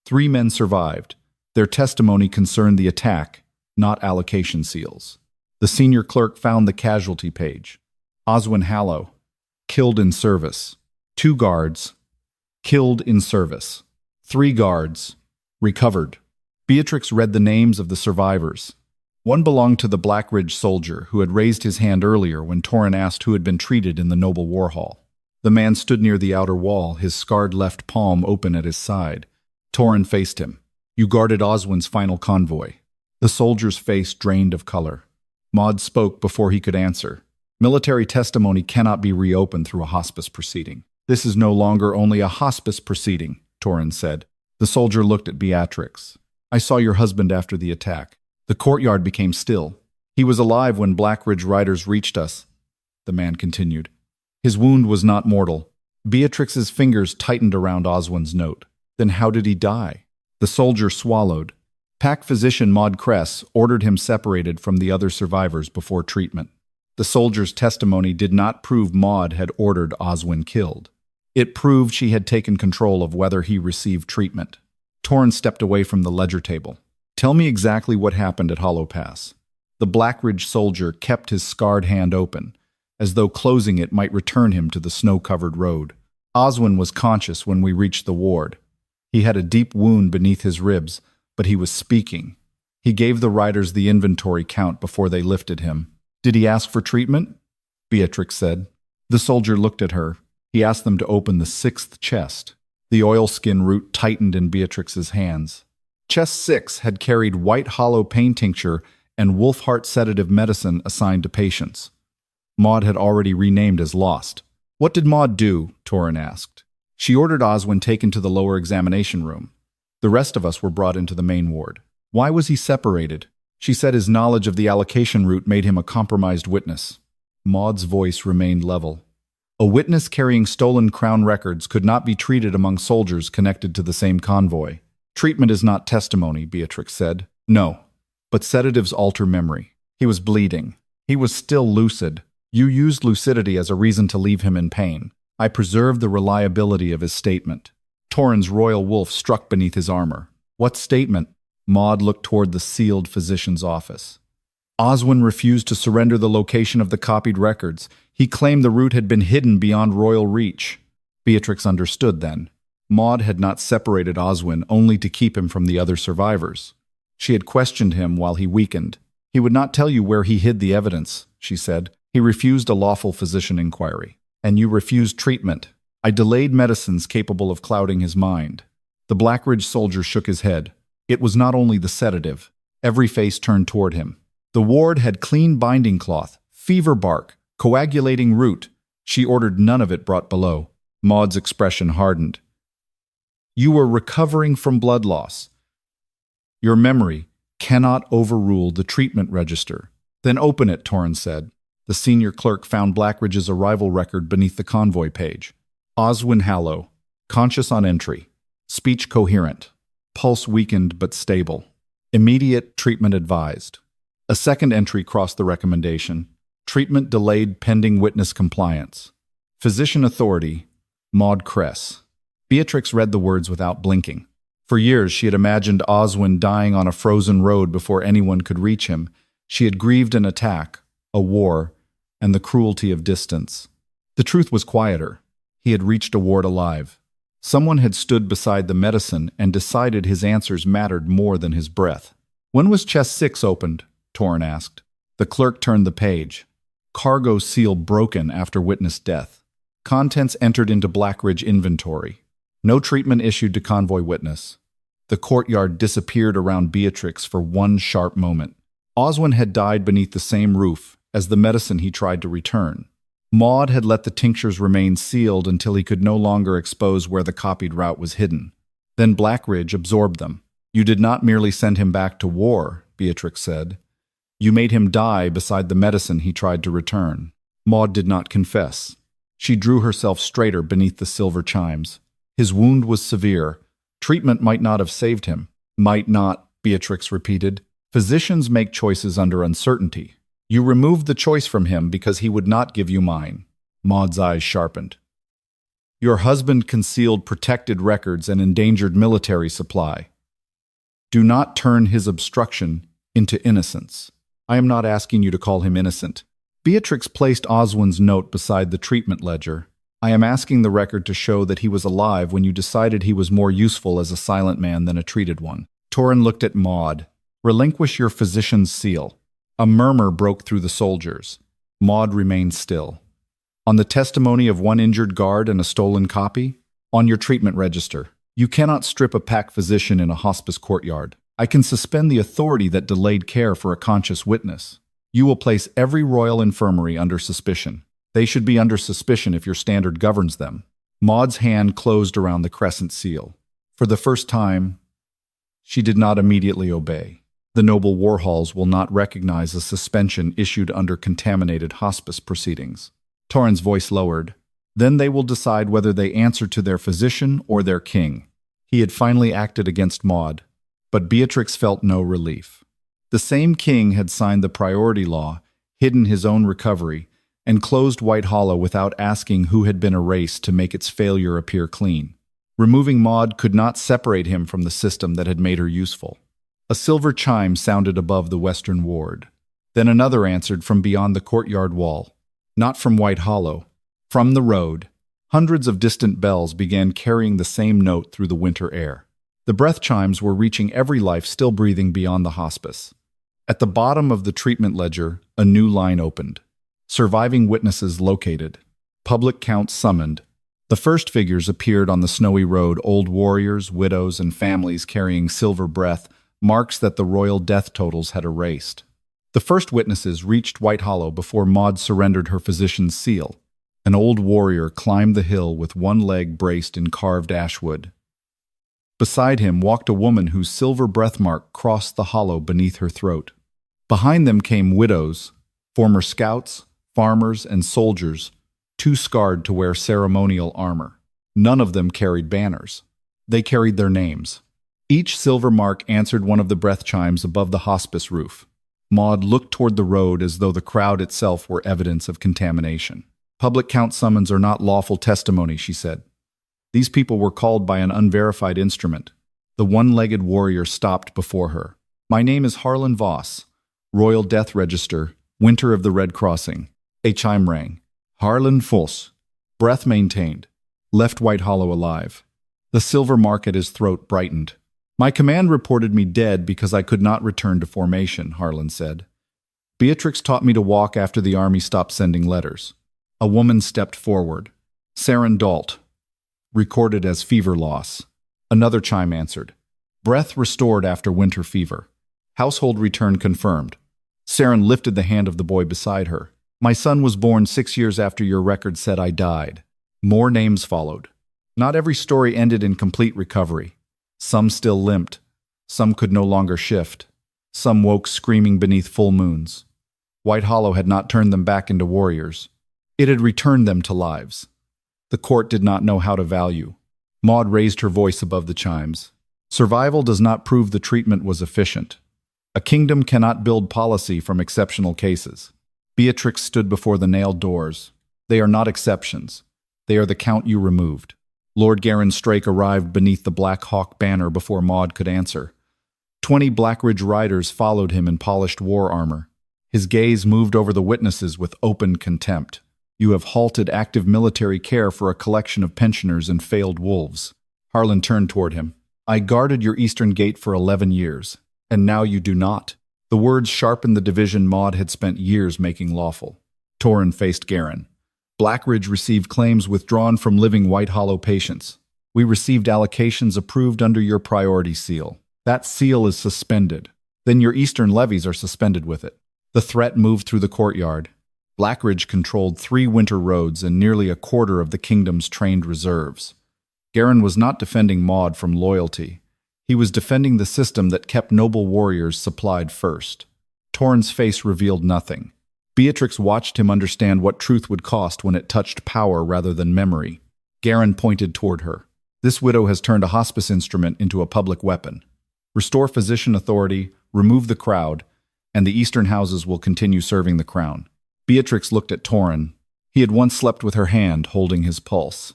3 men survived. Their testimony concerned the attack, not allocation seals. The senior clerk found the casualty page. Oswin Hallow, killed in service. 2 guards, killed in service. 3 guards, recovered. Beatrix read the names of the survivors. One belonged to the Blackridge soldier who had raised his hand earlier when Torren asked who had been treated in the Noble War Hall. The man stood near the outer wall, his scarred left palm open at his side. Torren faced him. You guarded Oswin's final convoy. The soldier's face drained of color. Maud spoke before he could answer. Military testimony cannot be reopened through a hospice proceeding. This is no longer only a hospice proceeding, Torren said. The soldier looked at Beatrix. I saw your husband after the attack. The courtyard became still. He was alive when Blackridge riders reached us, the man continued. His wound was not mortal. Beatrix's fingers tightened around Oswin's note. Then how did he die? The soldier swallowed. Pack physician Maud Kress ordered him separated from the other survivors before treatment. The soldier's testimony did not prove Maud had ordered Oswin killed. It proved she had taken control of whether he received treatment. Torren stepped away from the ledger table. Tell me exactly what happened at Hollow Pass. The Blackridge soldier kept his scarred hand open, as though closing it might return him to the snow-covered road. Oswin was conscious when we reached the ward. He had a deep wound beneath his ribs, but he was speaking. He gave the riders the inventory count before they lifted him. Did he ask for treatment? Beatrix said. The soldier looked at her. He asked them to open the 6th chest. The oilskin root tightened in Beatrix's hands. Chest 6 had carried White Hollow pain tincture and wolf heart sedative medicine assigned to patients. Maud had already renamed as lost. What did Maud do? Torren asked. She ordered Oswin taken to the lower examination room. The rest of us were brought into the main ward. Why was he separated? She said his knowledge of the allocation route made him a compromised witness. Maud's voice remained level. A witness carrying stolen Crown records could not be treated among soldiers connected to the same convoy. Treatment is not testimony, Beatrix said. No, but sedatives alter memory. He was bleeding. He was still lucid. You used lucidity as a reason to leave him in pain. I preserved the reliability of his statement. Torren's royal wolf struck beneath his armor. What statement? Maud looked toward the sealed physician's office. Oswin refused to surrender the location of the copied records. He claimed the route had been hidden beyond royal reach. Beatrix understood then. Maud had not separated Oswin only to keep him from the other survivors. She had questioned him while he weakened. He would not tell you where he hid the evidence, she said. He refused a lawful physician inquiry. And you refused treatment. I delayed medicines capable of clouding his mind. The Blackridge soldier shook his head. It was not only the sedative. Every face turned toward him. The ward had clean binding cloth, fever bark, coagulating root. She ordered none of it brought below. Maud's expression hardened. You were recovering from blood loss. Your memory cannot overrule the treatment register. Then open it, Torren said. The senior clerk found Blackridge's arrival record beneath the convoy page. Oswin Hallow, conscious on entry, speech coherent, pulse weakened but stable. Immediate treatment advised. A second entry crossed the recommendation. Treatment delayed pending witness compliance. Physician authority, Maud Cress. Beatrix read the words without blinking. For years she had imagined Oswin dying on a frozen road before anyone could reach him. She had grieved an attack, a war, and the cruelty of distance. The truth was quieter. He had reached a ward alive. Someone had stood beside the medicine and decided his answers mattered more than his breath. When was chest 6 opened? Torren asked. The clerk turned the page. Cargo seal broken after witness death. Contents entered into Blackridge inventory. No treatment issued to convoy witness. The courtyard disappeared around Beatrix for one sharp moment. Oswin had died beneath the same roof as the medicine he tried to return. Maud had let the tinctures remain sealed until he could no longer expose where the copied route was hidden. Then Blackridge absorbed them. You did not merely send him back to war, Beatrix said. You made him die beside the medicine he tried to return. Maud did not confess. She drew herself straighter beneath the silver chimes. His wound was severe. Treatment might not have saved him. Might not, Beatrix repeated. Physicians make choices under uncertainty. You removed the choice from him because he would not give you mine. Maud's eyes sharpened. Your husband concealed protected records and endangered military supply. Do not turn his obstruction into innocence. I am not asking you to call him innocent. Beatrix placed Oswin's note beside the treatment ledger. I am asking the record to show that he was alive when you decided he was more useful as a silent man than a treated one. Torren looked at Maud. Relinquish your physician's seal. A murmur broke through the soldiers. Maud remained still. On the testimony of one injured guard and a stolen copy? On your treatment register. You cannot strip a pack physician in a hospice courtyard. I can suspend the authority that delayed care for a conscious witness. You will place every royal infirmary under suspicion. They should be under suspicion if your standard governs them. Maud's hand closed around the crescent seal. For the first time, she did not immediately obey. The noble war halls will not recognize a suspension issued under contaminated hospice proceedings. Torren's voice lowered. Then they will decide whether they answer to their physician or their king. He had finally acted against Maud, but Beatrix felt no relief. The same king had signed the priority law, hidden his own recovery, and closed White Hollow without asking who had been erased to make its failure appear clean. Removing Maud could not separate him from the system that had made her useful. A silver chime sounded above the western ward. Then another answered from beyond the courtyard wall. Not from White Hollow. From the road, hundreds of distant bells began carrying the same note through the winter air. The breath-chimes were reaching every life still breathing beyond the hospice. At the bottom of the treatment ledger, a new line opened. Surviving witnesses located. Public count summoned. The first figures appeared on the snowy road, old warriors, widows, and families carrying silver breath, marks that the royal death totals had erased. The first witnesses reached White Hollow before Maud surrendered her physician's seal. An old warrior climbed the hill with one leg braced in carved ashwood. Beside him walked a woman whose silver breathmark crossed the hollow beneath her throat. Behind them came widows, former scouts, farmers and soldiers, too scarred to wear ceremonial armor. None of them carried banners. They carried their names. Each silver mark answered one of the breath chimes above the hospice roof. Maud looked toward the road as though the crowd itself were evidence of contamination. Public count summons are not lawful testimony, she said. These people were called by an unverified instrument. The one-legged warrior stopped before her. My name is Harlan Voss, Royal Death Register, Winter of the Red Crossing. A chime rang. Harlan Voss. Breath maintained. Left White Hollow alive. The silver mark at his throat brightened. My command reported me dead because I could not return to formation, Harlan said. Beatrix taught me to walk after the army stopped sending letters. A woman stepped forward. Saren Dalt. Recorded as fever loss. Another chime answered. Breath restored after winter fever. Household return confirmed. Saren lifted the hand of the boy beside her. My son was born 6 years after your record said I died. More names followed. Not every story ended in complete recovery. Some still limped. Some could no longer shift. Some woke screaming beneath full moons. White Hollow had not turned them back into warriors. It had returned them to lives. The court did not know how to value. Maud raised her voice above the chimes. Survival does not prove the treatment was efficient. A kingdom cannot build policy from exceptional cases. Beatrix stood before the nailed doors. They are not exceptions. They are the count you removed. Lord Garin Strake arrived beneath the Black Hawk banner before Maud could answer. 20 Blackridge riders followed him in polished war armor. His gaze moved over the witnesses with open contempt. You have halted active military care for a collection of pensioners and failed wolves. Harlan turned toward him. I guarded your eastern gate for 11 years, and now you do not. The words sharpened the division Maud had spent years making lawful. Torren faced Garin. Blackridge received claims withdrawn from living White Hollow patients. We received allocations approved under your priority seal. That seal is suspended. Then your eastern levies are suspended with it. The threat moved through the courtyard. Blackridge controlled 3 winter roads and nearly a quarter of the kingdom's trained reserves. Garin was not defending Maud from loyalty. He was defending the system that kept noble warriors supplied first. Torren's face revealed nothing. Beatrix watched him understand what truth would cost when it touched power rather than memory. Garin pointed toward her. This widow has turned a hospice instrument into a public weapon. Restore physician authority, remove the crowd, and the eastern houses will continue serving the crown. Beatrix looked at Torren. He had once slept with her hand, holding his pulse.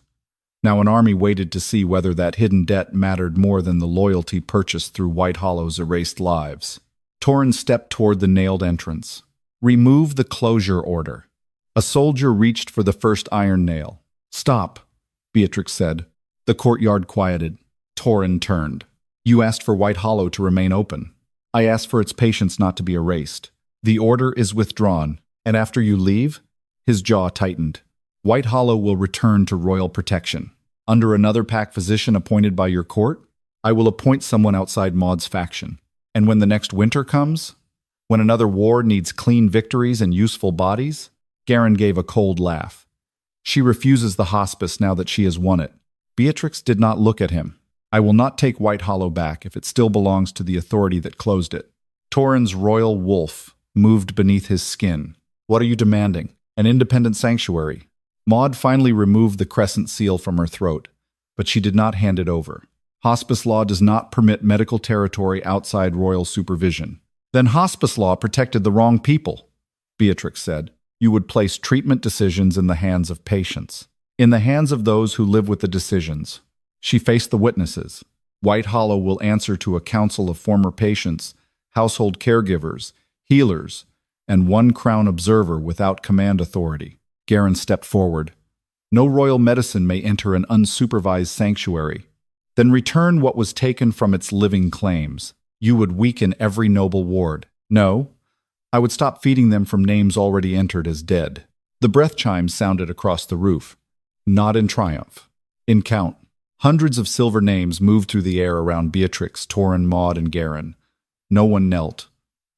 Now an army waited to see whether that hidden debt mattered more than the loyalty purchased through White Hollow's erased lives. Torren stepped toward the nailed entrance. Remove the closure order. A soldier reached for the first iron nail. Stop, Beatrix said. The courtyard quieted. Torren turned. You asked for White Hollow to remain open. I asked for its patience not to be erased. The order is withdrawn, and after you leave, his jaw tightened. White Hollow will return to royal protection. Under another pack physician appointed by your court, I will appoint someone outside Maud's faction. And when the next winter comes, when another war needs clean victories and useful bodies, Garin gave a cold laugh. She refuses the hospice now that she has won it. Beatrix did not look at him. I will not take White Hollow back if it still belongs to the authority that closed it. Torren's royal wolf moved beneath his skin. What are you demanding? An independent sanctuary. Maud finally removed the crescent seal from her throat, but she did not hand it over. Hospice law does not permit medical territory outside royal supervision. Then hospice law protected the wrong people, Beatrix said. You would place treatment decisions in the hands of patients, in the hands of those who live with the decisions. She faced the witnesses. White Hollow will answer to a council of former patients, household caregivers, healers, and one crown observer without command authority. Garin stepped forward. No royal medicine may enter an unsupervised sanctuary. Then return what was taken from its living claims. You would weaken every noble ward. No, I would stop feeding them from names already entered as dead. The breath-chimes sounded across the roof. Not in triumph. In count. Hundreds of silver names moved through the air around Beatrix, Torren, Maud, and Garin. No one knelt.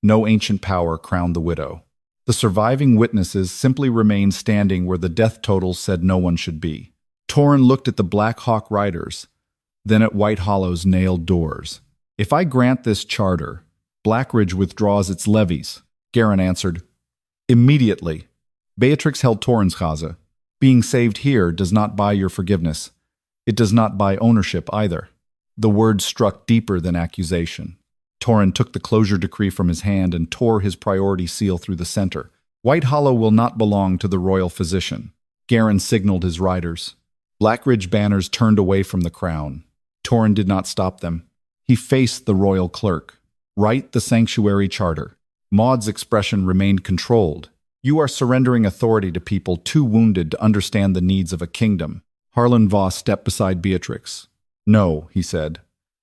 No ancient power crowned the widow. The surviving witnesses simply remained standing where the death totals said no one should be. Torren looked at the Black Hawk riders, then at White Hollow's nailed doors. If I grant this charter, Blackridge withdraws its levies, Garin answered. Immediately. Beatrix held Torrens. Being saved here does not buy your forgiveness. It does not buy ownership either. The words struck deeper than accusation. Torren took the closure decree from his hand and tore his priority seal through the center. White Hollow will not belong to the royal physician. Garin signaled his riders. Blackridge banners turned away from the crown. Torren did not stop them. He faced the royal clerk. Write the sanctuary charter. Maud's expression remained controlled. You are surrendering authority to people too wounded to understand the needs of a kingdom. Harlan Voss stepped beside Beatrix. No, he said.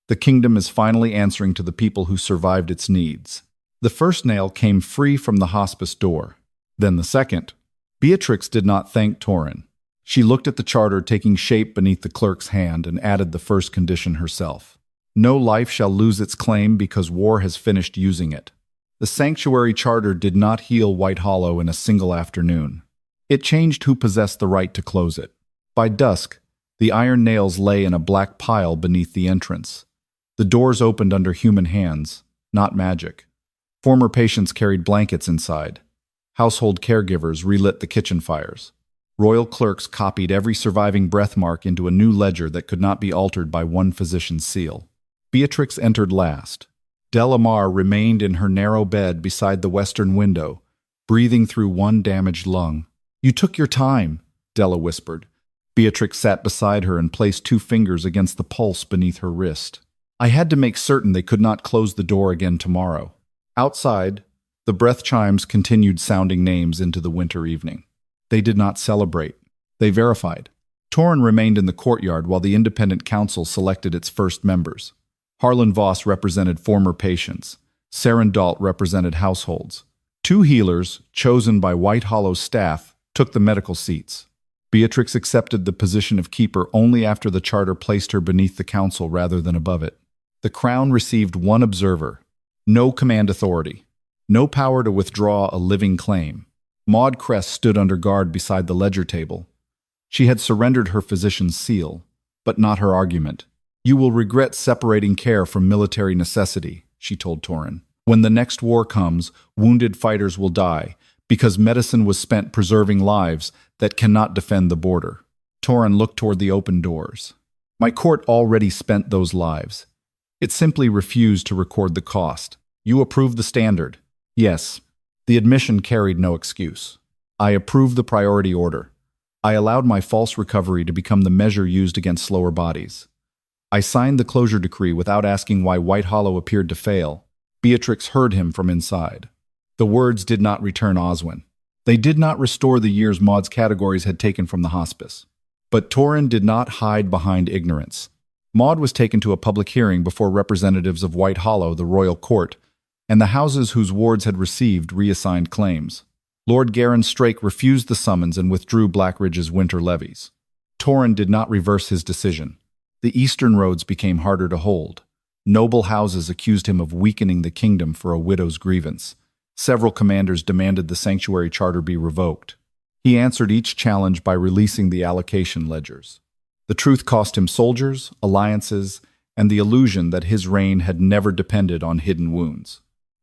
The kingdom is finally answering to the people who survived its needs. The first nail came free from the hospice door. Then the second. Beatrix did not thank Torren. She looked at the charter taking shape beneath the clerk's hand and added the first condition herself. No life shall lose its claim because war has finished using it. The sanctuary charter did not heal White Hollow in a single afternoon. It changed who possessed the right to close it. By dusk, the iron nails lay in a black pile beneath the entrance. The doors opened under human hands, not magic. Former patients carried blankets inside. Household caregivers relit the kitchen fires. Royal clerks copied every surviving breath mark into a new ledger that could not be altered by one physician's seal. Beatrix entered last. Delamar remained in her narrow bed beside the western window, breathing through one damaged lung. You took your time, Della whispered. Beatrix sat beside her and placed 2 fingers against the pulse beneath her wrist. I had to make certain they could not close the door again tomorrow. Outside, the Breath-Chimes continued sounding names into the winter evening. They did not celebrate. They verified. Torren remained in the courtyard while the independent council selected its first members. Harlan Voss represented former patients. Saren Dalt represented households. 2 healers, chosen by White Hollow's staff, took the medical seats. Beatrix accepted the position of keeper only after the charter placed her beneath the council rather than above it. The crown received 1 observer. No command authority. No power to withdraw a living claim. Maud Cress stood under guard beside the ledger table. She had surrendered her physician's seal, but not her argument. You will regret separating care from military necessity, she told Torren. When the next war comes, wounded fighters will die, because medicine was spent preserving lives that cannot defend the border. Torren looked toward the open doors. My court already spent those lives. It simply refused to record the cost. You approved the standard. Yes. The admission carried no excuse. I approved the priority order. I allowed my false recovery to become the measure used against slower bodies. I signed the closure decree without asking why White Hollow appeared to fail. Beatrix heard him from inside. The words did not return Oswin. They did not restore the years Maud's categories had taken from the hospice. But Torren did not hide behind ignorance. Maud was taken to a public hearing before representatives of White Hollow, the royal court, and the houses whose wards had received reassigned claims. Lord Garin Strake refused the summons and withdrew Blackridge's winter levies. Torren did not reverse his decision. The eastern roads became harder to hold. Noble houses accused him of weakening the kingdom for a widow's grievance. Several commanders demanded the sanctuary charter be revoked. He answered each challenge by releasing the allocation ledgers. The truth cost him soldiers, alliances, and the illusion that his reign had never depended on hidden wounds.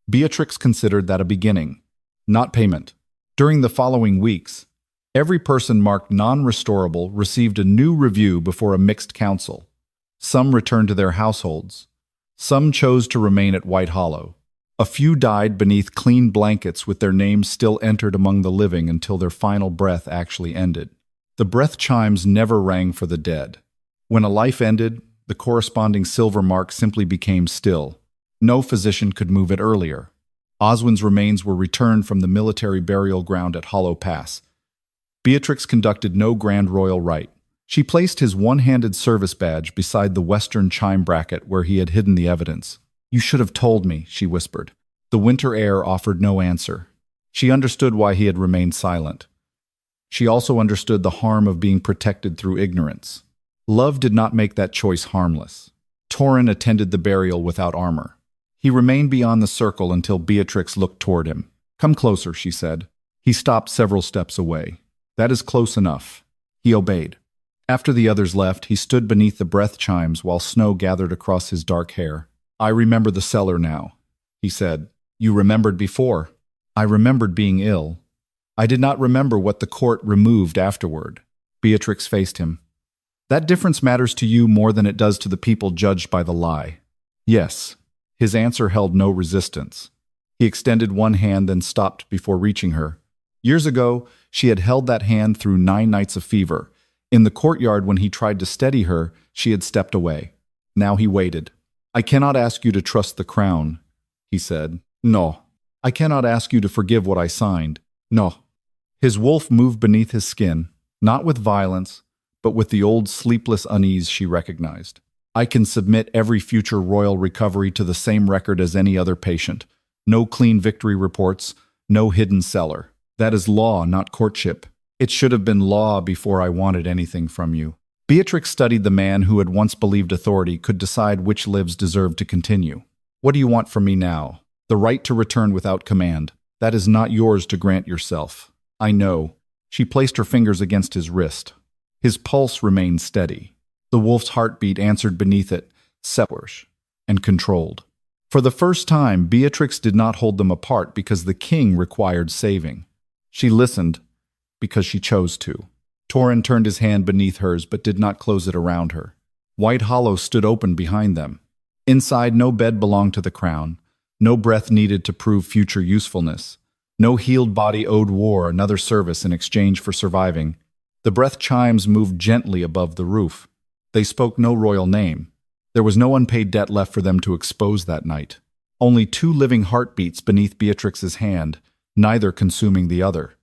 Beatrix considered that a beginning, not payment. During the following weeks, every person marked non-restorable received a new review before a mixed council. Some returned to their households. Some chose to remain at White Hollow. A few died beneath clean blankets with their names still entered among the living until their final breath actually ended. The breath-chimes never rang for the dead. When a life ended, the corresponding silver mark simply became still. No physician could move it earlier. Oswin's remains were returned from the military burial ground at Hollow Pass. Beatrix conducted no grand royal rite. She placed his one-handed service badge beside the western chime bracket where he had hidden the evidence. You should have told me, she whispered. The winter air offered no answer. She understood why he had remained silent. She also understood the harm of being protected through ignorance. Love did not make that choice harmless. Torren attended the burial without armor. He remained beyond the circle until Beatrix looked toward him. Come closer, she said. He stopped several steps away. That is close enough. He obeyed. After the others left, he stood beneath the breath-chimes while snow gathered across his dark hair. I remember the cellar now, he said. You remembered before. I remembered being ill. I did not remember what the court removed afterward. Beatrix faced him. That difference matters to you more than it does to the people judged by the lie. Yes. His answer held no resistance. He extended one hand, then stopped before reaching her. Years ago, she had held that hand through 9 nights of fever. In the courtyard, when he tried to steady her, she had stepped away. Now he waited. I cannot ask you to trust the crown, he said. No. I cannot ask you to forgive what I signed. No. His wolf moved beneath his skin, not with violence, but with the old sleepless unease she recognized. I can submit every future royal recovery to the same record as any other patient. No clean victory reports, no hidden cellar. That is law, not courtship. It should have been law before I wanted anything from you. Beatrix studied the man who had once believed authority could decide which lives deserved to continue. What do you want from me now? The right to return without command. That is not yours to grant yourself. I know. She placed her fingers against his wrist. His pulse remained steady. The wolf's heartbeat answered beneath it, separate and controlled. For the first time, Beatrix did not hold them apart because the king required saving. She listened because she chose to. Torren turned his hand beneath hers but did not close it around her. White Hollow stood open behind them. Inside, no bed belonged to the crown, no breath needed to prove future usefulness. No healed body owed war another service in exchange for surviving. The Breath-Chimes moved gently above the roof. They spoke no royal name. There was no unpaid debt left for them to expose that night. Only 2 living heartbeats beneath Beatrix's hand, neither consuming the other.